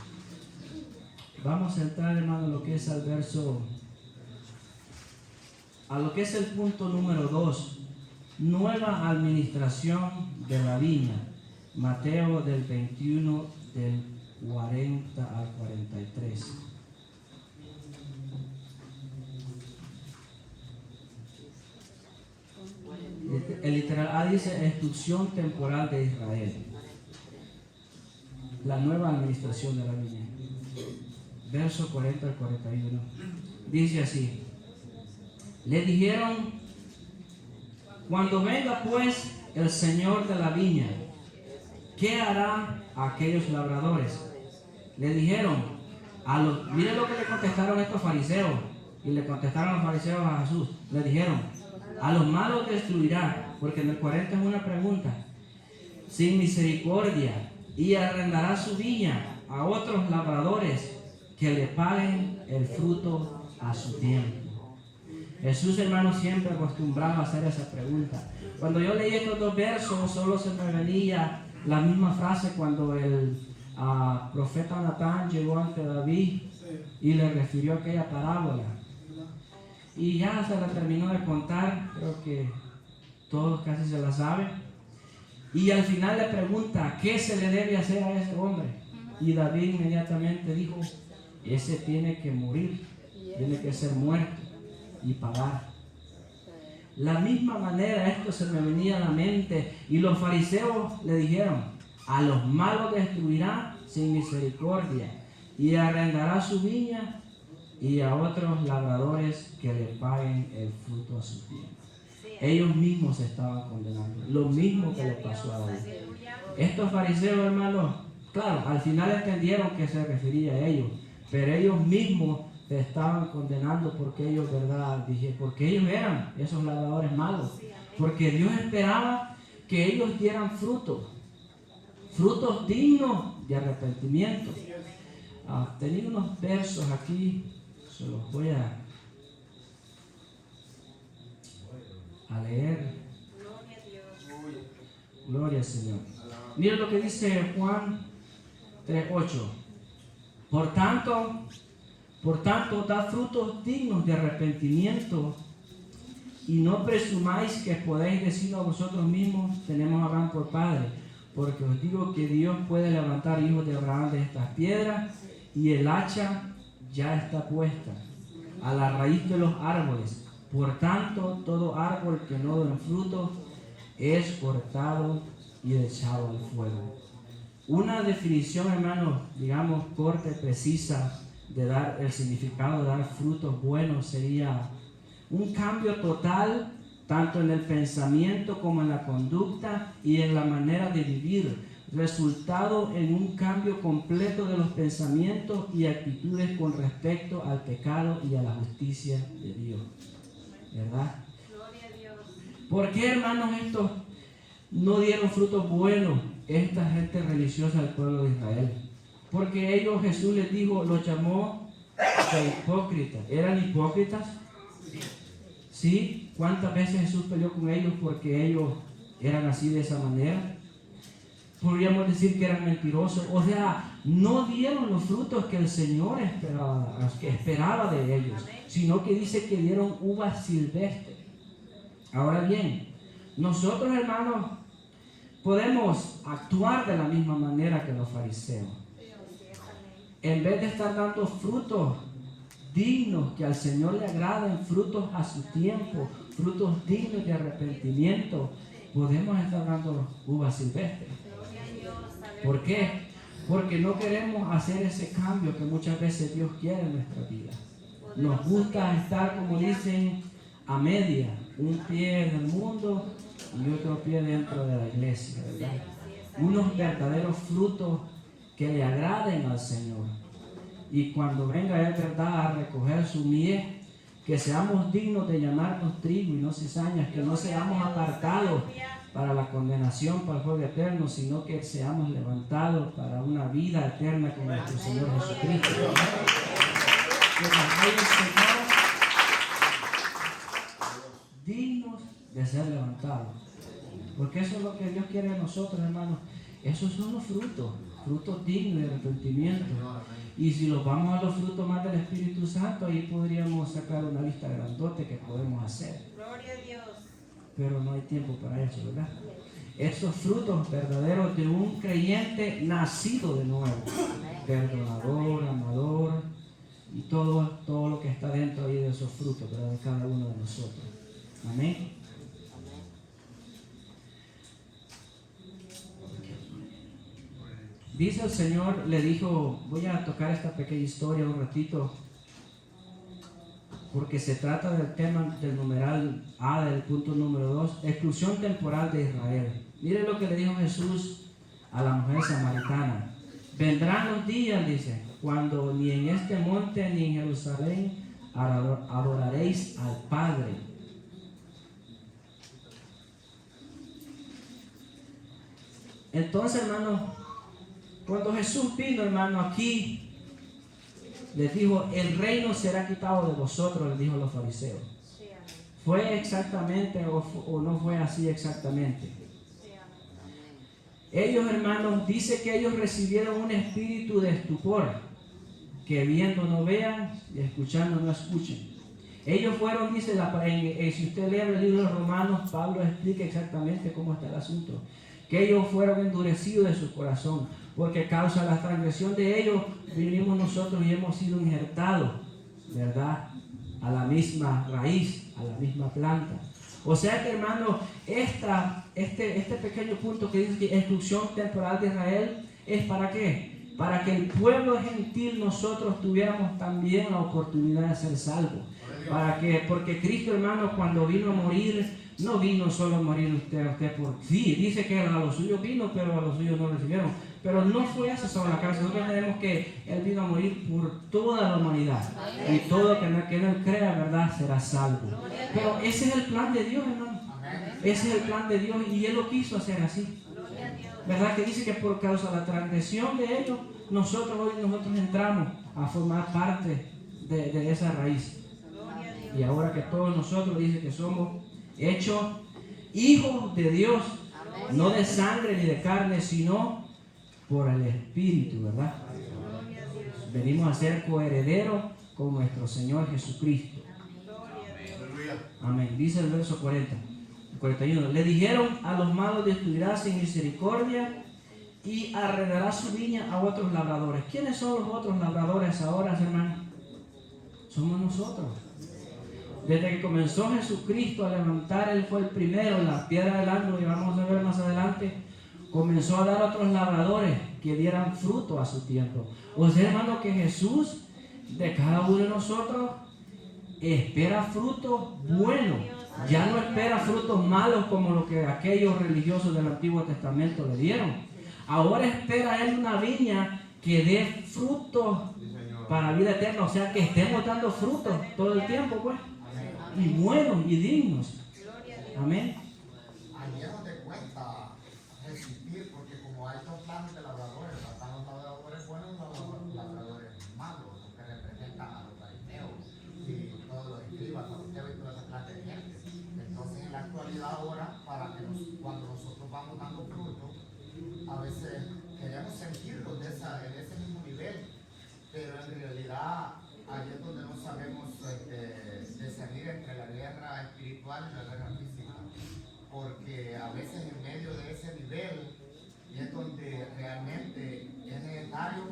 Vamos a entrar, hermano, a lo que es lo que es el punto número 2. Nueva administración de la viña. Mateo del 21, del 40 al 43. El literal dice instrucción temporal de Israel. La nueva administración de la viña. Verso 40 al 41. Dice así: le dijeron, cuando venga pues el Señor de la viña, ¿qué hará a aquellos labradores? Le dijeron, miren lo que le contestaron estos fariseos. Y le contestaron los fariseos a Jesús. Le dijeron, a los malos destruirá, porque en el 40 es una pregunta, sin misericordia, y arrendará su viña a otros labradores que le paguen el fruto a su tiempo. Jesús, hermano, siempre acostumbraba a hacer esa pregunta. Cuando yo leí estos dos versos, solo se me venía la misma frase cuando el profeta Natán llegó ante David y le refirió aquella parábola. Y ya se la terminó de contar, creo que todos casi se la saben. Y al final le pregunta, ¿qué se le debe hacer a ese hombre? Y David inmediatamente dijo, ese tiene que morir, tiene que ser muerto y pagar. La misma manera esto se me venía a la mente, y los fariseos le dijeron, a los malos destruirá sin misericordia y arrendará su viña y a otros labradores que le paguen el fruto a su tiempo. Ellos mismos se estaban condenando, lo mismo que le pasó a David. Estos fariseos, hermanos, claro, al final entendieron que se refería a ellos, pero ellos mismos se estaban condenando porque ellos, ¿verdad? Dije, porque ellos eran esos labradores malos, porque Dios esperaba que ellos dieran frutos dignos de arrepentimiento. Tenía unos versos aquí, se los voy a leer. Gloria al Señor. Miren lo que dice Juan 3:8. Por tanto, dad frutos dignos de arrepentimiento y no presumáis que podéis decir a vosotros mismos, tenemos a Abraham por padre, porque os digo que Dios puede levantar hijos de Abraham de estas piedras, y el hacha ya está puesta a la raíz de los árboles. Por tanto, todo árbol que no da fruto es cortado y echado al fuego. Una definición, hermano, digamos, corta y precisa de dar el significado de dar frutos buenos sería un cambio total, tanto en el pensamiento como en la conducta y en la manera de vivir, resultado en un cambio completo de los pensamientos y actitudes con respecto al pecado y a la justicia de Dios. ¿Verdad? Gloria a Dios. ¿Por qué, hermanos, estos no dieron frutos buenos, esta gente religiosa del pueblo de Israel? Porque ellos, Jesús les dijo, los llamó de hipócritas. ¿Eran hipócritas? ¿Sí? ¿Cuántas veces Jesús peleó con ellos porque ellos eran así de esa manera? Podríamos decir que eran mentirosos. O sea, no dieron los frutos que el Señor esperaba de ellos, sino que dice que dieron uvas silvestres. Ahora bien, nosotros, hermanos, podemos actuar de la misma manera que los fariseos. En vez de estar dando frutos dignos que al Señor le agraden, frutos a su tiempo, frutos dignos de arrepentimiento, podemos estar dando uvas silvestres. ¿Por qué? Porque no queremos hacer ese cambio que muchas veces Dios quiere en nuestra vida. Nos gusta estar, como dicen, a media, un pie en el mundo y otro pie dentro de la iglesia, ¿verdad? Unos verdaderos frutos que le agraden al Señor. Y cuando venga Él, ¿verdad?, a recoger su miel, que seamos dignos de llamarnos trigo y no cizañas, que no seamos apartados para la condenación, para el fuego eterno, sino que seamos levantados para una vida eterna con nuestro Señor Jesucristo. Que nos haya enseñado dignos de ser levantados. Porque eso es lo que Dios quiere de nosotros, hermanos. Esos son los frutos, frutos dignos de arrepentimiento. Y si los vamos a los frutos más del Espíritu Santo, ahí podríamos sacar una lista grandote que podemos hacer. Gloria a Dios. Pero no hay tiempo para eso, ¿verdad? Esos frutos verdaderos de un creyente nacido de nuevo, perdonador, amador y todo lo que está dentro ahí de esos frutos, ¿verdad?, de cada uno de nosotros. Amén. Dice el Señor, le dijo, voy a tocar esta pequeña historia un ratito, porque se trata del tema del numeral A, del punto número 2, exclusión temporal de Israel. Miren lo que le dijo Jesús a la mujer samaritana. Vendrán los días, dice, cuando ni en este monte ni en Jerusalén adoraréis al Padre. Entonces, hermano, cuando Jesús vino, hermano, aquí les dijo, el reino será quitado de vosotros, les dijo a los fariseos. ¿Fue exactamente o no fue así exactamente? Ellos, hermanos, dice que ellos recibieron un espíritu de estupor, que viendo no vean y escuchando no escuchen. Ellos fueron, dice, si usted lee el libro de Romanos, Pablo explica exactamente cómo está el asunto. Que ellos fueron endurecidos de su corazón, porque a causa de la transgresión de ellos, vinimos nosotros y hemos sido injertados, ¿verdad?, a la misma raíz, a la misma planta. O sea que, hermano, este pequeño punto que dice que exclusión temporal de Israel es ¿para qué? Para que el pueblo gentil nosotros tuviéramos también la oportunidad de ser salvos. Porque Cristo, hermano, cuando vino a morir, no vino solo a morir usted por sí. Dice que a los suyos vino, pero a los suyos no recibieron. Pero no fue eso sobre la cabeza. Nosotros tenemos que Él vino a morir por toda la humanidad. Y todo que en Él crea, ¿verdad?, será salvo. Pero ese es el plan de Dios, hermano. Ese es el plan de Dios y Él lo quiso hacer así. ¿Verdad? Que dice que por causa de la transgresión de ellos, nosotros entramos a formar parte de esa raíz. Y ahora que todos nosotros dice que somos hechos hijos de Dios, no de sangre ni de carne, sino por el Espíritu, ¿verdad? Venimos a ser coherederos con nuestro Señor Jesucristo. Amén. Dice el verso 41. Le dijeron a los malos, destruirá sin misericordia y arrendará su viña a otros labradores. ¿Quiénes son los otros labradores ahora, hermano? Somos nosotros. Desde que comenzó Jesucristo a levantar, Él fue el primero, la piedra del ángulo, y vamos a ver más adelante, comenzó a dar a otros labradores que dieran fruto a su tiempo. O sea, hermano, que Jesús de cada uno de nosotros espera frutos buenos. Ya no espera frutos malos como lo que aquellos religiosos del Antiguo Testamento le dieron. Ahora espera Él una viña que dé frutos para vida eterna. O sea, que estemos dando frutos todo el tiempo, pues. Y buenos y dignos. Amén. Ahí es donde cuesta resistir, porque como hay dos planes de labradores, están los labradores buenos y los labradores malos, los que representan a los fariseos y todos los escribas, fariseos y toda esa clase de gente. Entonces, en la actualidad ahora, cuando nosotros vamos dando frutos, a veces queremos sentirlos en ese mismo nivel, pero en realidad ahí es donde no sabemos discernir entre la guerra espiritual y la guerra física, porque a veces en medio de ese nivel es donde realmente es necesario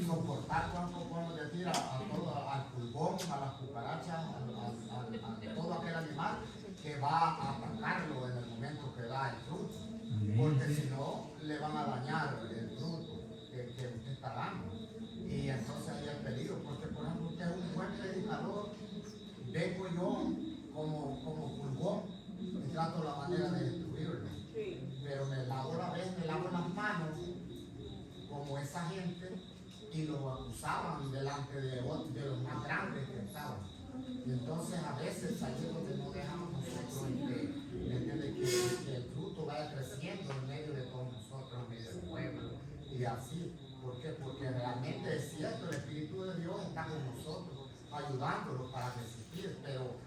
soportar, cuánto podemos decir, al pulgón, a las cucarachas, a todo aquel animal que va a atacarlo en el momento que da el fruto, porque si no le van a dañar el fruto que usted está dando. Y entonces hay el peligro, porque por ejemplo usted es un buen predicador, vengo yo como pulgón y trato la manera de destruirlo, pero me lavo las manos como esa gente y lo acusaban delante de los más grandes que estaban. Y entonces a veces allí donde no dejamos nosotros que el fruto vaya creciendo en medio de todos nosotros, en medio del pueblo y así. ¿Por qué? Porque realmente es cierto, el Espíritu de Dios está con nosotros, ayudándonos para resistir, pero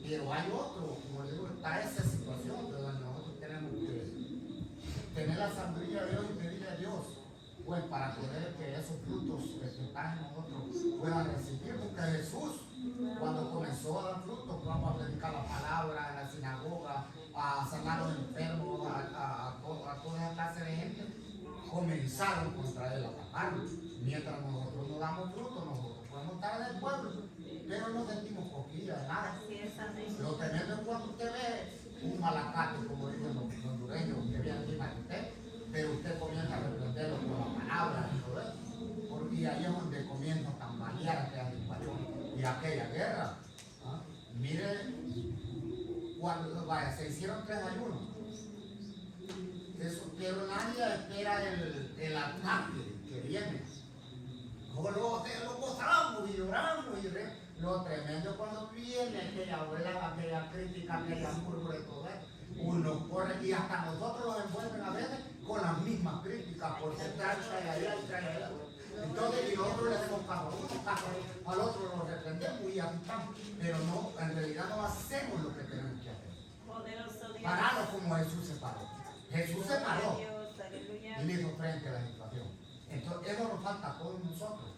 hay otro, como digo, está esa situación de donde nosotros tenemos que tener la sabiduría de Dios y pedirle a Dios, pues para poder que esos frutos que están en nosotros puedan resistir, porque Jesús, cuando comenzó a dar frutos, vamos a predicar la palabra en la sinagoga, a sanar a los enfermos, a toda esa clase de gente, comenzaron contra él a atacarlo. Mientras nosotros no damos fruto, nosotros podemos estar en el pueblo, pero no sentimos cosquillas de nada. Lo tremendo es cuando usted ve un malacate, como dicen los hondureños, que viene encima de usted, pero usted comienza a reprenderlo con la palabra y todo eso. Y ahí es donde comienza a tambalear aquella situación y aquella guerra. ¿Ah? Mire, cuando se hicieron 3 ayunos. Eso, pero nadie espera el ataque que viene. Lo gozamos y lloramos y lo tremendo cuando viene aquella crítica, aquella murmura y todo eso. Uno corre y hasta nosotros los envuelven a veces con las mismas críticas, porque trae allá y trae allá. Entonces, y nosotros le hacemos caso a uno, caso al otro lo reprendemos y así estamos. Pero no, en realidad no hacemos lo que tenemos que hacer. Pararnos como Jesús se paró. Jesús se paró y le hizo frente a la situación. Entonces, eso nos falta a todos nosotros,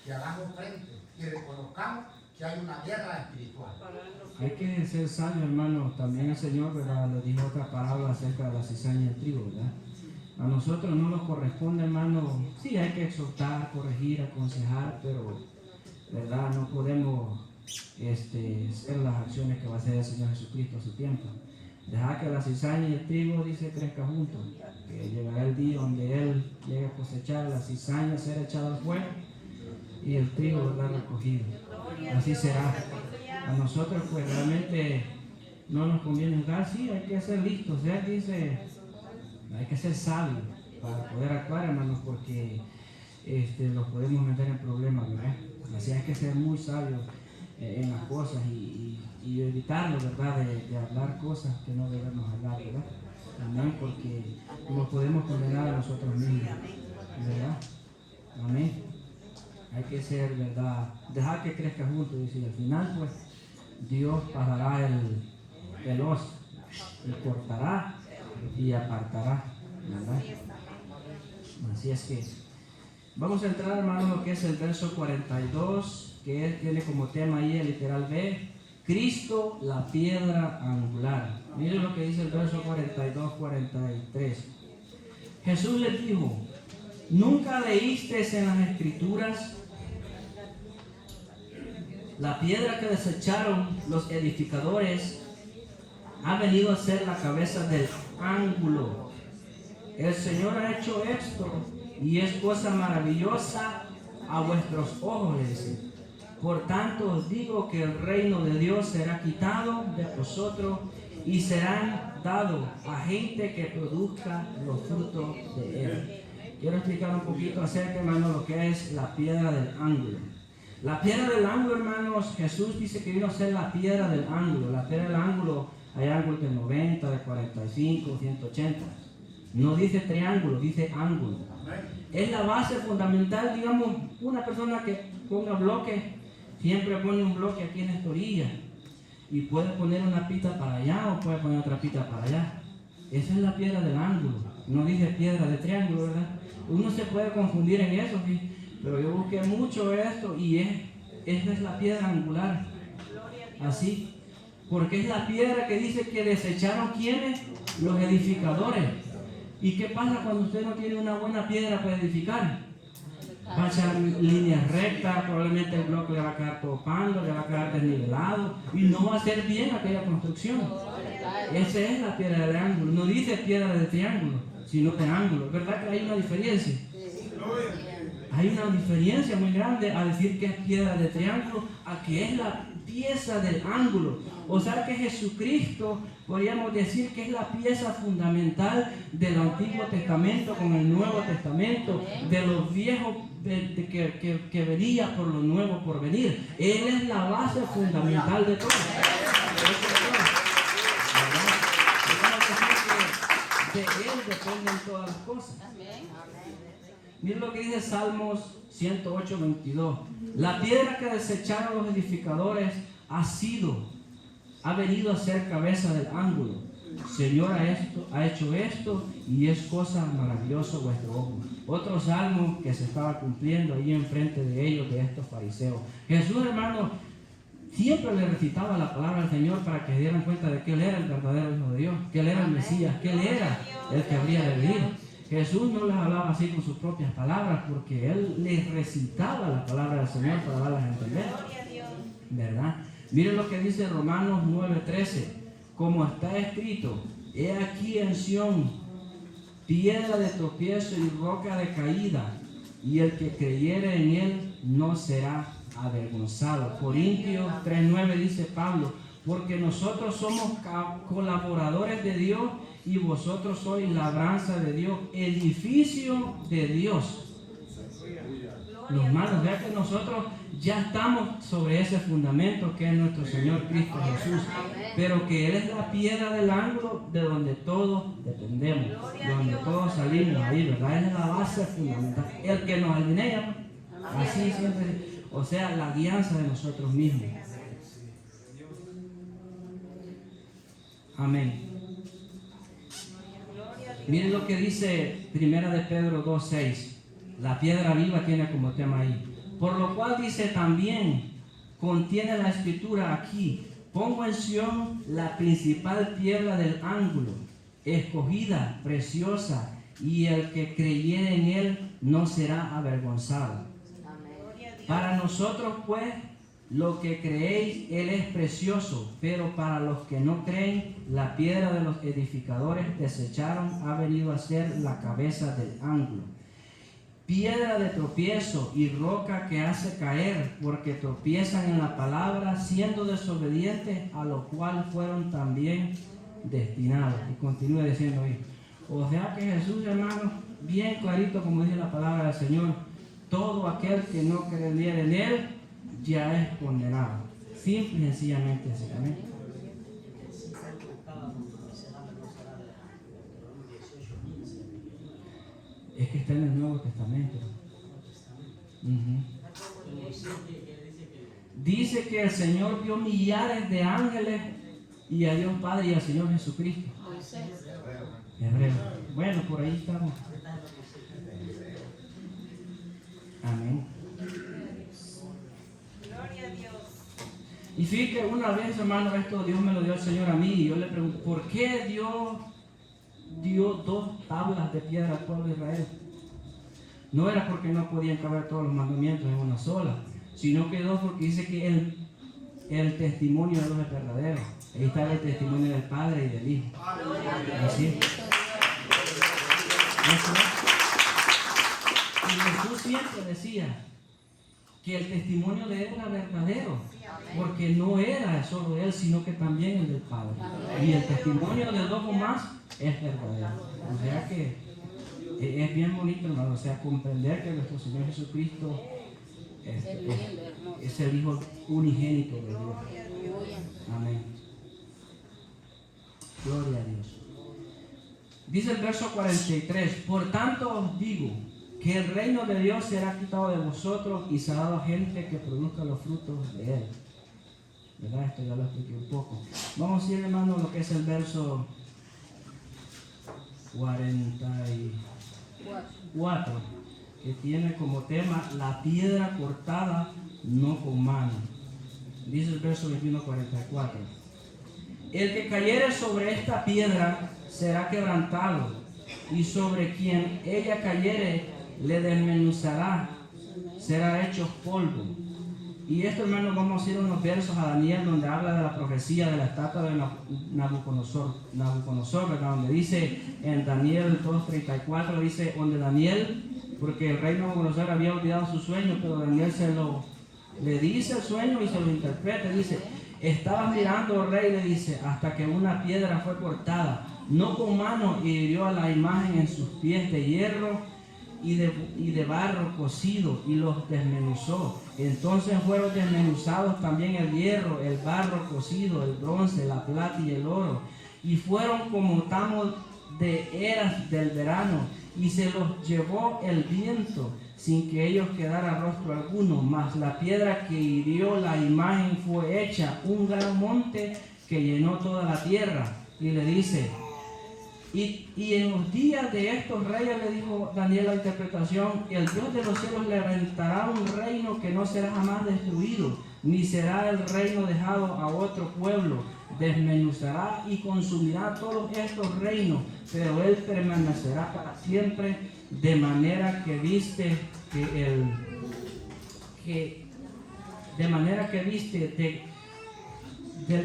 que hagamos frente y reconozcamos que hay una guerra espiritual. Hay que ser sabio, hermano. También el Señor, ¿verdad?, le dijo otra parábola acerca de la cizaña y el trigo, ¿verdad? A nosotros no nos corresponde, hermano. Sí, hay que exhortar, corregir, aconsejar, pero, ¿verdad?, no podemos hacer las acciones que va a hacer el Señor Jesucristo a su tiempo. Dejar que la cizaña y el trigo, dice, crezca juntos, que llegará el día donde Él llegue a cosechar, la cizaña será echada al fuego y el trigo, ¿verdad?, recogido. Así será. A nosotros pues realmente no nos conviene jugar, sí, hay que ser listos, ¿eh? Dice, hay que ser sabios para poder actuar, hermanos, porque los podemos meter en problemas, ¿verdad? Así hay que ser muy sabios en las cosas y evitarlo, ¿verdad?, de hablar cosas que no debemos hablar, ¿verdad? Amén, porque nos podemos condenar a nosotros mismos, ¿verdad? Amén. Hay que ser, ¿verdad?, dejar que crezca juntos, y al final pues Dios pasará el hoz y cortará y apartará, ¿verdad? Así es que vamos a entrar, hermano, lo que es el verso 42, que él tiene como tema ahí el literal B, Cristo la piedra angular. Miren lo que dice el verso 42-43. Jesús les dijo, ¿nunca leísteis en las Escrituras? La piedra que desecharon los edificadores ha venido a ser la cabeza del ángulo. el Señor ha hecho esto y es cosa maravillosa a vuestros ojos, le dice. Por tanto os digo que el reino de Dios será quitado de vosotros y serán dados a gente que produzca los frutos de él. Quiero explicar un poquito acerca, hermano, lo que es la piedra del ángulo. La piedra del ángulo, hermanos, Jesús dice que vino a ser la piedra del ángulo. La piedra del ángulo, hay ángulos de 90, de 45, 180. No dice triángulo, dice ángulo. Es la base fundamental, digamos, una persona que ponga bloques, siempre pone un bloque aquí en esta orilla. Y puede poner una pita para allá o puede poner otra pita para allá. Esa es la piedra del ángulo. No dice piedra de triángulo, ¿verdad? Uno se puede confundir en eso, ¿sí? Pero yo busqué mucho esto y esta es la piedra angular. Así. Porque es la piedra que dice que desecharon ¿quiénes? Los edificadores. ¿Y qué pasa cuando usted no tiene una buena piedra para edificar? Va a echar líneas rectas, probablemente el bloque le va a quedar topando, le va a quedar desnivelado y no va a ser bien aquella construcción. Esa es la piedra del ángulo. No dice piedra de triángulo, sino de ángulo. ¿Es verdad que hay una diferencia? Hay una diferencia muy grande a decir que es piedra de triángulo a que es la pieza del ángulo. O sea que Jesucristo, podríamos decir que es la pieza fundamental del Antiguo Testamento con el Nuevo Testamento, de los viejos que venía por lo nuevo por venir. Él es la base fundamental de todo. De Él dependen todas las cosas. Miren lo que dice Salmos 108, 22. La piedra que desecharon los edificadores ha venido a ser cabeza del ángulo. Señor ha hecho esto y es cosa maravillosa a vuestro ojo. Otro salmo que se estaba cumpliendo ahí enfrente de ellos, de estos fariseos. Jesús, hermano, siempre le recitaba la palabra al Señor para que se dieran cuenta de que Él era el verdadero Hijo de Dios, que Él era el Mesías, que Él era el que habría de venir. Jesús no les hablaba así con sus propias palabras porque Él les recitaba la palabra del Señor para darlas a entender. ¿Verdad? Miren lo que dice Romanos 9:13. Como está escrito, he aquí en Sión piedra de tropiezo y roca de caída, y el que creyere en Él no será avergonzado. Corintios 3:9 dice Pablo, porque nosotros somos colaboradores de Dios y vosotros sois labranza de Dios, edificio de Dios. Los hermanos, vean que nosotros ya estamos sobre ese fundamento que es nuestro Señor Cristo Jesús, pero que Él es la piedra del ángulo de donde todos dependemos, de donde todos salimos ahí, ¿verdad? Él es la base fundamental, el que nos alinea, así siempre, o sea, la guianza de nosotros mismos. Amén. Miren lo que dice 1 de Pedro 2:6. La piedra viva tiene como tema ahí. Por lo cual dice también, contiene la escritura aquí, pongo en Sión la principal piedra del ángulo, escogida, preciosa, y el que creyere en Él no será avergonzado. Para nosotros pues, lo que creéis, Él es precioso, pero para los que no creen, la piedra de los edificadores desecharon ha venido a ser la cabeza del ángulo. Piedra de tropiezo y roca que hace caer, porque tropiezan en la palabra, siendo desobedientes, a lo cual fueron también destinados. Y continúa diciendo ahí. O sea que Jesús, hermano, bien clarito como dice la palabra del Señor, todo aquel que no creyera en Él, ya es condenado. Simple y sencillamente así. Amén. Es que está en el Nuevo Testamento. Dice que el Señor vio millares de ángeles y a Dios Padre y al Señor Jesucristo. Hebreo. Bueno, por ahí estamos. Amén. Gloria a Dios. Y fíjate, una vez, hermano, esto Dios me lo dio el Señor a mí y yo le pregunto, ¿por qué Dios dio 2 tablas de piedra al pueblo de Israel? No era porque no podían caber todos los mandamientos en una sola, sino que 2 porque dice que el testimonio de Dios es verdadero. Ahí está el testimonio del Padre y del Hijo. Así. Eso es. Y Jesús siempre decía que el testimonio de él era verdadero, porque no era solo él, sino que también el del Padre. Y el testimonio de dos o más es verdadero. O sea que es bien bonito, hermano, o sea, comprender que nuestro Señor Jesucristo es el Hijo unigénito de Dios. Amén. Gloria a Dios. Dice el verso 43, por tanto os digo que el reino de Dios será quitado de vosotros y será dado a gente que produzca los frutos de él. ¿Verdad? Esto ya lo expliqué un poco. Vamos a ir, hermano, lo que es el verso 44, que tiene como tema la piedra cortada no con mano. Dice el verso 21-44. El que cayere sobre esta piedra será quebrantado, y sobre quien ella cayere le desmenuzará, será hecho polvo. Y esto, hermano, vamos a ir a unos versos a Daniel donde habla de la profecía de la estatua de Nabucodonosor, ¿verdad? Donde dice en Daniel 2:34, dice, donde Daniel, porque el rey Nabucodonosor había olvidado su sueño, pero Daniel le dice el sueño y se lo interpreta. Dice, estaba mirando el rey, le dice, hasta que una piedra fue cortada, no con mano, y hirió a la imagen en sus pies de hierro y de barro cocido, y los desmenuzó. Entonces fueron desmenuzados también el hierro, el barro cocido, el bronce, la plata y el oro, y fueron como tamo de eras del verano, y se los llevó el viento, sin que ellos quedara rostro alguno. Mas la piedra que hirió la imagen fue hecha un gran monte que llenó toda la tierra. Y le dice, y en los días de estos reyes, le dijo Daniel la interpretación, el Dios de los cielos le levantará un reino que no será jamás destruido, ni será el reino dejado a otro pueblo. Desmenuzará y consumirá todos estos reinos, pero él permanecerá para siempre, de manera que viste del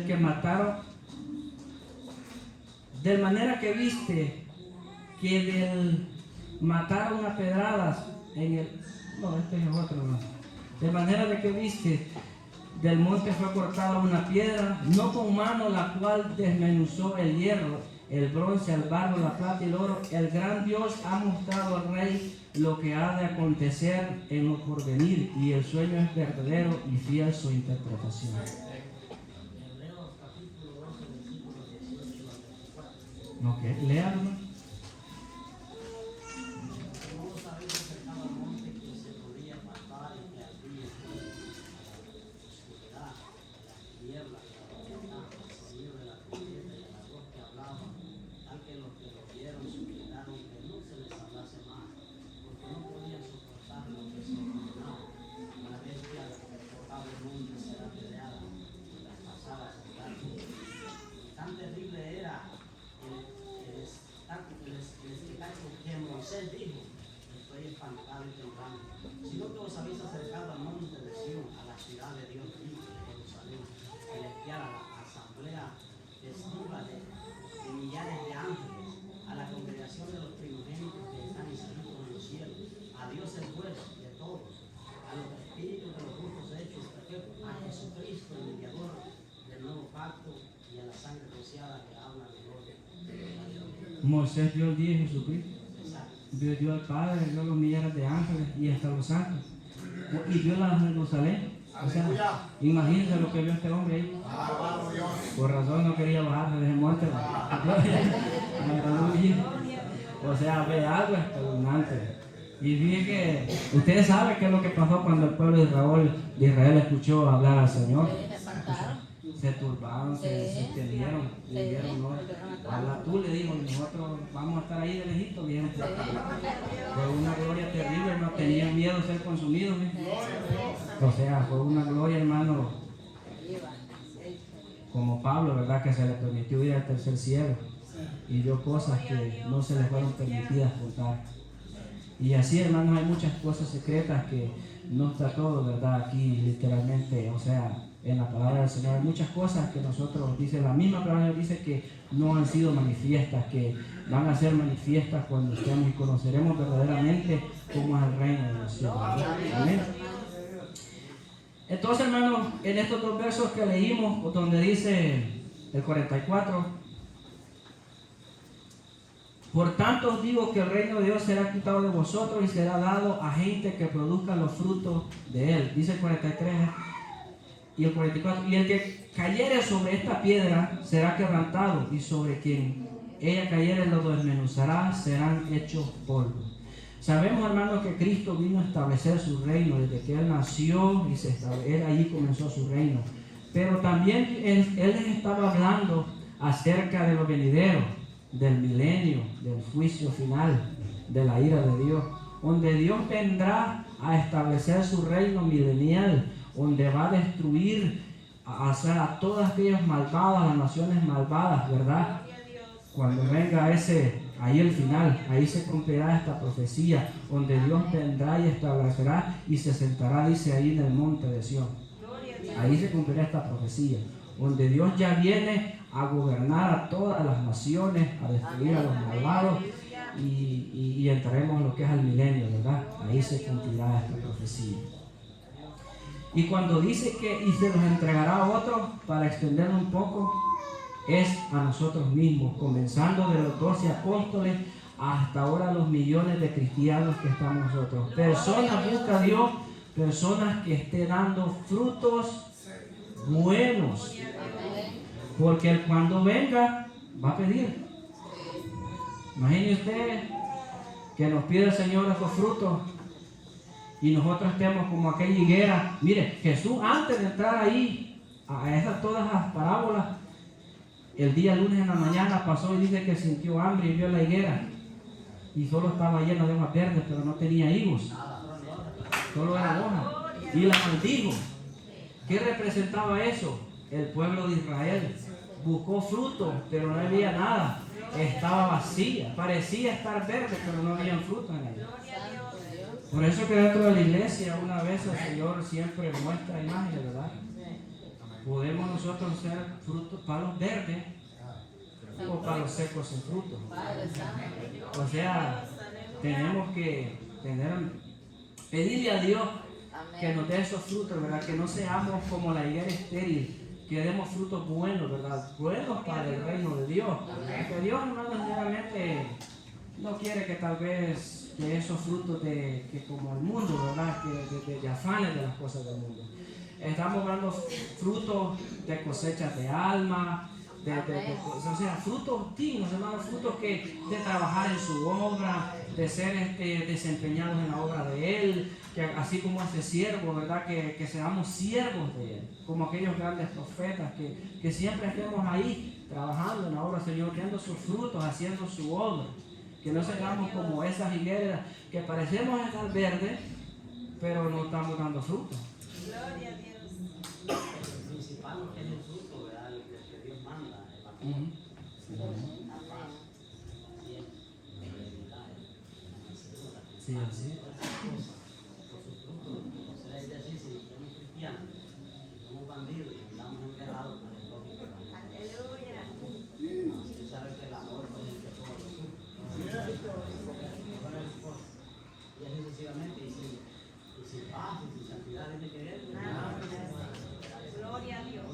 que mataron, de manera que viste que del mataron a pedradas en el, no, este es otro, no. De manera de que viste del monte fue cortada una piedra, no con mano, la cual desmenuzó el hierro, el bronce, el barro, la plata y el oro. El gran Dios ha mostrado al rey lo que ha de acontecer en lo porvenir, y el sueño es verdadero y fiel su interpretación. Ok, léalo. Sino que os habéis acercado al monte de Sión, a la ciudad de Dios vivo, de Jerusalén, celestial, a la asamblea festiva de millares de ángeles, a la congregación de los primogénitos que están inscritos en los cielos, a Dios el juez de todos, a los espíritus de los justos hechos perfectos, a Jesucristo, el mediador del nuevo pacto, y a la sangre rociada que habla de gloria. Moisés vio el día de Jesucristo. Vio al Padre, vio los millares de ángeles y hasta los santos, y vio la Jerusalén. O sea, imagínense lo que vio este hombre ahí. Por razón no quería bajarse de muerte. O sea, ve algo espeluznante. Y fíjense que ustedes saben qué es lo que pasó cuando el pueblo de Israel escuchó hablar al Señor. Se turbaron, se entendieron, le dijeron, no, habla tú, le dijo, nosotros vamos a estar ahí del Egipto, bien. Fue una gloria terrible, no tenían miedo de ser consumidos. O sea, fue una gloria, hermano, como Pablo, ¿verdad? Que se le permitió ir al tercer cielo y vio cosas que no se les fueron permitidas contar. Y así, hermanos, hay muchas cosas secretas que no está todo, ¿verdad? Aquí literalmente, o sea, en la palabra del Señor. Hay muchas cosas que nosotros, dice la misma palabra, dice que no han sido manifiestas, que van a ser manifiestas cuando estemos y conoceremos verdaderamente cómo es el reino de los cielos. Amén. Entonces, hermanos, en estos dos versos que leímos, donde dice el 44, por tanto os digo que el reino de Dios será quitado de vosotros y será dado a gente que produzca los frutos de él. Dice el 43 y el 44. Y el que cayere sobre esta piedra será quebrantado, y sobre quien ella cayere lo desmenuzará, serán hechos polvo. Sabemos, hermanos, que Cristo vino a establecer su reino desde que Él nació y Él allí comenzó su reino. Pero también Él les estaba hablando acerca de lo venidero, del milenio, del juicio final, de la ira de Dios, donde Dios vendrá a establecer su reino milenial, donde va a destruir a todas aquellas malvadas, las naciones malvadas, ¿verdad? Cuando venga ahí el final, ahí se cumplirá esta profecía, donde Dios vendrá y establecerá y se sentará, dice ahí en el monte de Sión. Ahí se cumplirá esta profecía, donde Dios ya viene a gobernar a todas las naciones, a destruir a los malvados, y entraremos en lo que es el milenio, ¿verdad? Ahí se cumplirá esta profecía. Y cuando dice que y se los entregará a otros, para extender un poco, es a nosotros mismos, comenzando de los 12 apóstoles hasta ahora los millones de cristianos que estamos nosotros. Personas, busca Dios, personas que estén dando frutos buenos, porque Él cuando venga va a pedir. Imagine usted que nos pide el Señor esos frutos y nosotros estemos como aquella higuera. Mire, Jesús antes de entrar ahí a todas las parábolas, el día lunes en la mañana pasó y dice que sintió hambre y vio la higuera y solo estaba llena de hojas verdes, pero no tenía higos, solo era hoja, y la maldijo. ¿Qué representaba eso? El pueblo de Israel buscó fruto, pero no había nada, estaba vacía, parecía estar verde, pero no había fruto en ella. Por eso que dentro de la iglesia una vez el Señor siempre muestra imágenes, ¿verdad? Podemos nosotros ser frutos, palos verdes o palos secos sin fruto. O sea, tenemos que pedirle a Dios que nos dé esos frutos, ¿verdad? Que no seamos como la higuera estéril, que demos frutos buenos, ¿verdad? Buenos para el reino de Dios. Porque Dios, hermano, generalmente no quiere que tal vez que esos frutos que como el mundo, ¿verdad? Que de afanes de las cosas del mundo. Estamos dando frutos de cosechas de alma, o sea, frutos dignos, hermanos, frutos de trabajar en su obra, de ser desempeñados en la obra de Él, que así como ese siervo, ¿verdad? Que seamos siervos de Él, como aquellos grandes profetas, que siempre estemos ahí trabajando en la obra del Señor, dando sus frutos, haciendo su obra, que no seamos como esas higueras que parecemos estar verdes, pero no estamos dando frutos. Gloria a Dios. El principal es el fruto, ¿verdad? El que Dios manda, el amor, la paz, la fidelidad, la mansedumbre. Sí, así. Por sus frutos. O sea, es decir, si somos cristianos, somos bandidos y andamos enterrados con el toque que vamos a hacer. Aleluya. Usted sabe que el amor es el que toma los frutos. Y así sucesivamente, y sin paz, y sin santidad, ¿de querer? Gloria a Dios.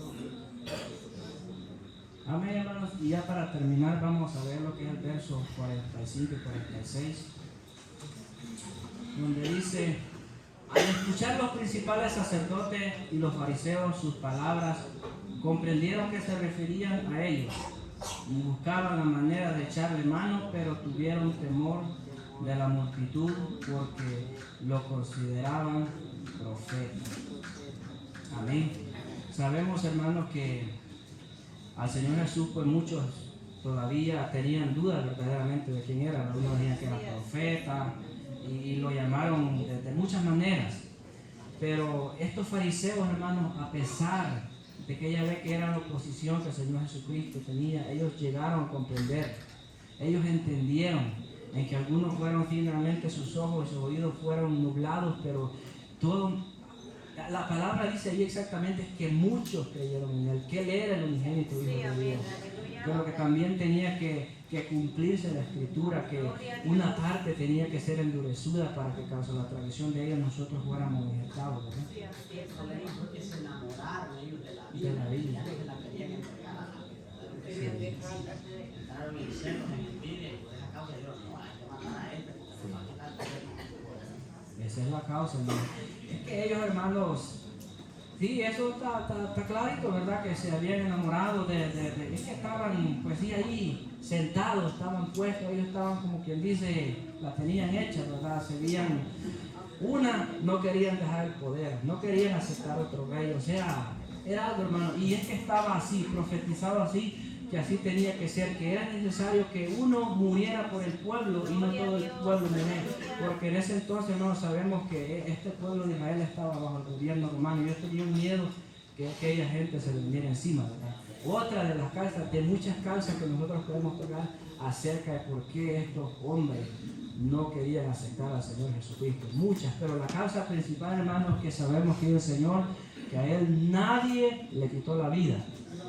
Amén, hermanos. Y ya para terminar vamos a ver lo que es el verso 45 y 46, donde dice: al escuchar los principales sacerdotes y los fariseos sus palabras, comprendieron que se referían a ellos y buscaban la manera de echarle mano, pero tuvieron temor de la multitud porque lo consideraban profeta. Amén. Sabemos, hermanos, que al Señor Jesús, pues muchos todavía tenían dudas verdaderamente de quién era. Algunos decían que era profeta y lo llamaron de muchas maneras. Pero estos fariseos, hermanos, a pesar de que ella ve que era la oposición que el Señor Jesucristo tenía, ellos llegaron a comprender, ellos entendieron, en que algunos fueron finalmente sus ojos y sus oídos fueron nublados, pero todo La palabra dice ahí exactamente que muchos creyeron en él, que él era el unigénito Hijo de Dios. Pero que también tenía que cumplirse la escritura, que una parte tenía que ser endurecida para que causa la tradición de ellos nosotros fuéramos esclavos, ¿verdad? Eso le hizo que se enamoraron ellos de la Biblia. que la querían entregar a la entraron en celos, en envidia, y por esa causa dijeron, no, hay que matar a este, porque se va a quitar todo. Esa es la causa, hermano. Es que ellos, hermanos, sí, eso está clarito, ¿verdad? Que se habían enamorado es que estaban, pues sí, ahí sentados, estaban puestos, ellos estaban como quien dice, la tenían hecha, ¿verdad? No querían dejar el poder, no querían aceptar otro rey, o sea, era algo, hermano, y es que estaba así, profetizado así, que así tenía que ser, que era necesario que uno muriera por el pueblo y no todo el pueblo de Israel, porque en ese entonces, hermano, sabemos que este pueblo de Israel estaba bajo el gobierno romano, y yo tenía un miedo que aquella gente se le viniera encima, ¿verdad? Otra de las causas, de muchas causas que nosotros podemos tocar acerca de por qué estos hombres no querían aceptar al Señor Jesucristo, muchas, pero la causa principal, hermano, es que sabemos que el Señor, que a Él nadie le quitó la vida,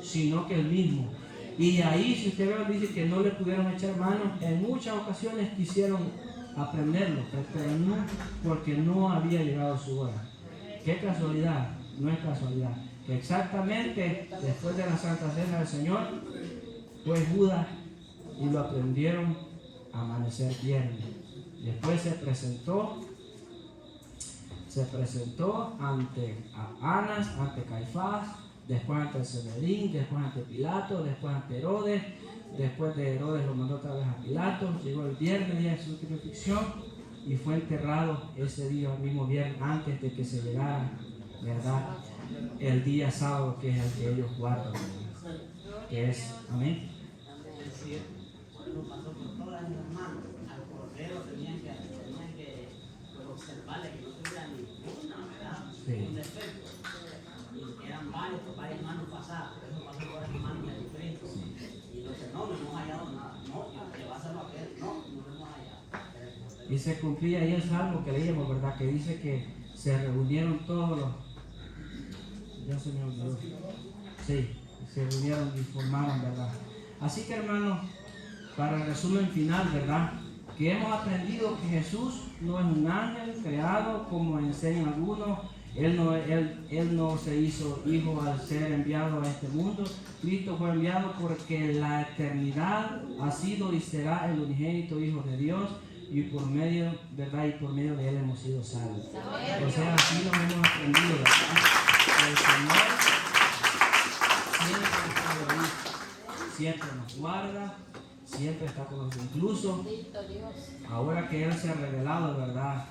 sino que Él mismo. Y ahí, si usted ve, dice que no le pudieron echar mano, en muchas ocasiones quisieron aprenderlo, pero no, porque no había llegado su hora. Qué casualidad, no es casualidad, que exactamente después de la Santa Cena del Señor, fue Judas y lo aprendieron a amanecer viernes. Después se presentó ante Anás, ante Caifás, después ante el Sanedrín, después ante Pilato, después ante Herodes, después de Herodes lo mandó otra vez a Pilato, llegó el viernes, día de su crucifixión, y fue enterrado ese día, el mismo viernes, antes de que se llegara, ¿verdad?, el día sábado, que es el que ellos guardan, que es, amén. Por eso pasó por todas las hermanas, al cordero tenían que observarle que no tuviera ninguna, ¿verdad?, un defecto. Eran varios manos pasadas, por eso pasó por las manos de Cristo. Y entonces no hemos hallado nada, no, le va a hacer lo que él, no hemos hallado. Y se cumplía ahí el salmo que leíamos, ¿verdad? Que dice que se reunieron todos los... Ya se me olvidó. Sí, se reunieron y formaron, ¿verdad? Así que, hermanos, para el resumen final, ¿verdad?, que hemos aprendido que Jesús no es un ángel creado como enseñan algunos. Él no se hizo hijo al ser enviado a este mundo. Cristo fue enviado porque la eternidad ha sido y será el unigénito Hijo de Dios, y por medio, ¿verdad?, y por medio de Él hemos sido salvos. O sea, así lo hemos aprendido, ¿verdad? El Señor siempre está ahí, siempre nos guarda, siempre está con nosotros. Incluso ahora que Él se ha revelado, ¿verdad?,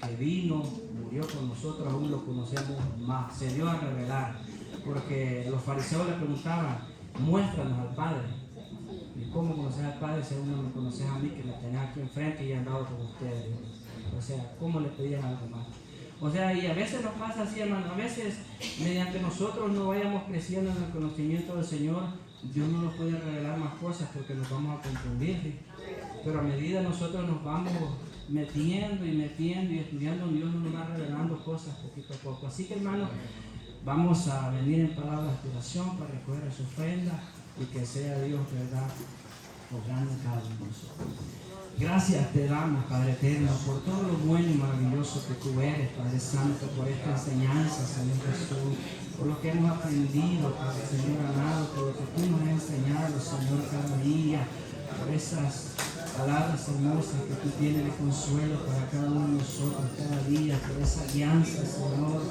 que vino, murió con nosotros, aún lo conocemos más, se dio a revelar, porque los fariseos le preguntaban, muéstranos al Padre. ¿Y cómo conocer al Padre si aún no me conoces a mí, que me tenés aquí enfrente y he andado con ustedes? O sea, ¿cómo le pedían algo más? O sea, y a veces nos pasa así, hermano, a veces mediante nosotros no vayamos creciendo en el conocimiento del Señor, Dios no nos puede revelar más cosas porque nos vamos a confundir, ¿sí? Pero a medida nosotros nos vamos metiendo y estudiando, Dios nos va revelando cosas poquito a poco. Así que, hermano, vamos a venir en palabras de oración para recoger su ofrenda y que sea Dios, ¿verdad?, obrando en cada uno de nosotros. Gracias te damos, Padre eterno, por todo lo bueno y maravilloso que tú eres, Padre Santo, por esta enseñanza, Señor Jesús, por lo que hemos aprendido, Padre Señor amado, por lo que tú nos has enseñado, Señor, cada día, por esas palabras hermosas que tú tienes de consuelo para cada uno de nosotros cada día, por esa alianza, Señor,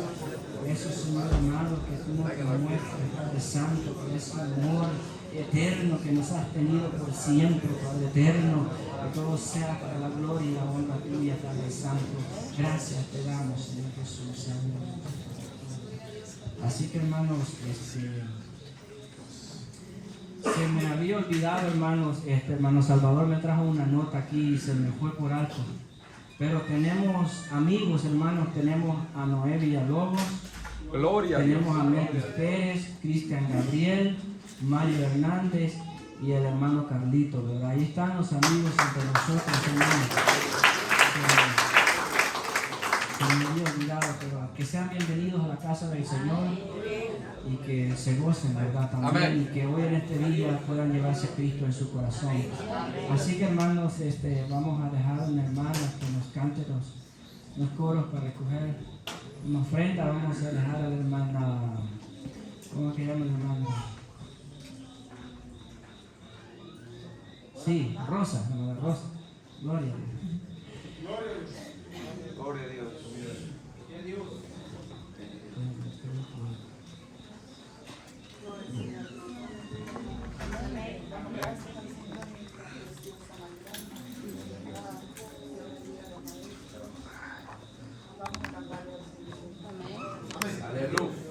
por eso, Señor amado, que tú nos demuestras, Padre Santo, por ese amor eterno que nos has tenido por siempre, Padre eterno, que todo sea para la gloria y la honra tuya, Padre Santo. Gracias te damos, Señor Jesús. Amén. Así que, hermanos, se me había olvidado, hermanos, hermano Salvador me trajo una nota aquí y se me fue por alto. Pero tenemos amigos, hermanos, tenemos a Noé Villalobos, Gloria tenemos a a Dios. Melvin Pérez, Cristian Gabriel, Mario Hernández y el hermano Carlito, ¿verdad? Ahí están los amigos entre nosotros, hermanos. Se me había olvidado, pero que sean bienvenidos y que se gocen, ¿verdad? También, Amén. y que hoy en este día puedan llevarse a Cristo en su corazón. Así que, hermanos, vamos a dejar a una hermana que nos cante los coros para recoger una ofrenda. Vamos a dejar a la hermana, ¿cómo que llama la hermana? Sí, Rosa, hermana Rosa. Gloria a Dios. Gloria a Dios. Amén. Aleluya.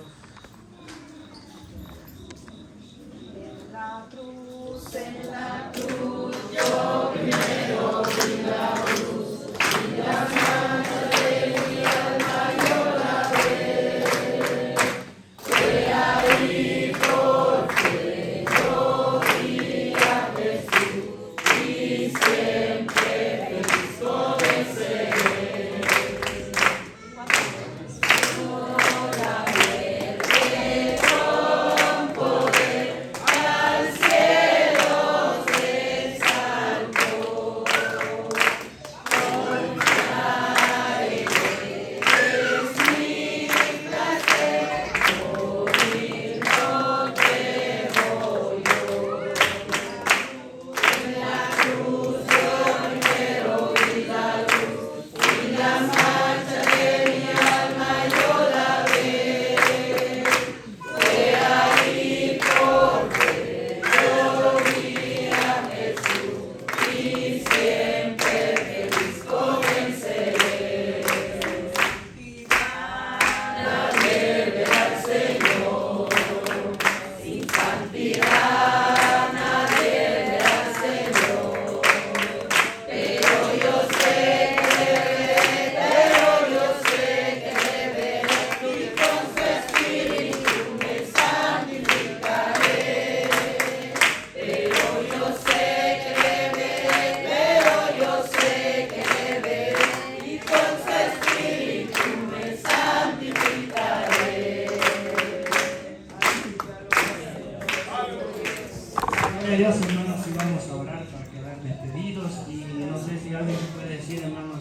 Gloria a Dios, hermanos, y vamos a orar para quedar despedidos. Y no sé si alguien puede decir, hermanos,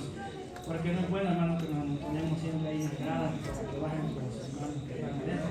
porque no es bueno, hermanos, que nos ponemos siempre ahí en las gradas para que bajen los hermanos que están adentro.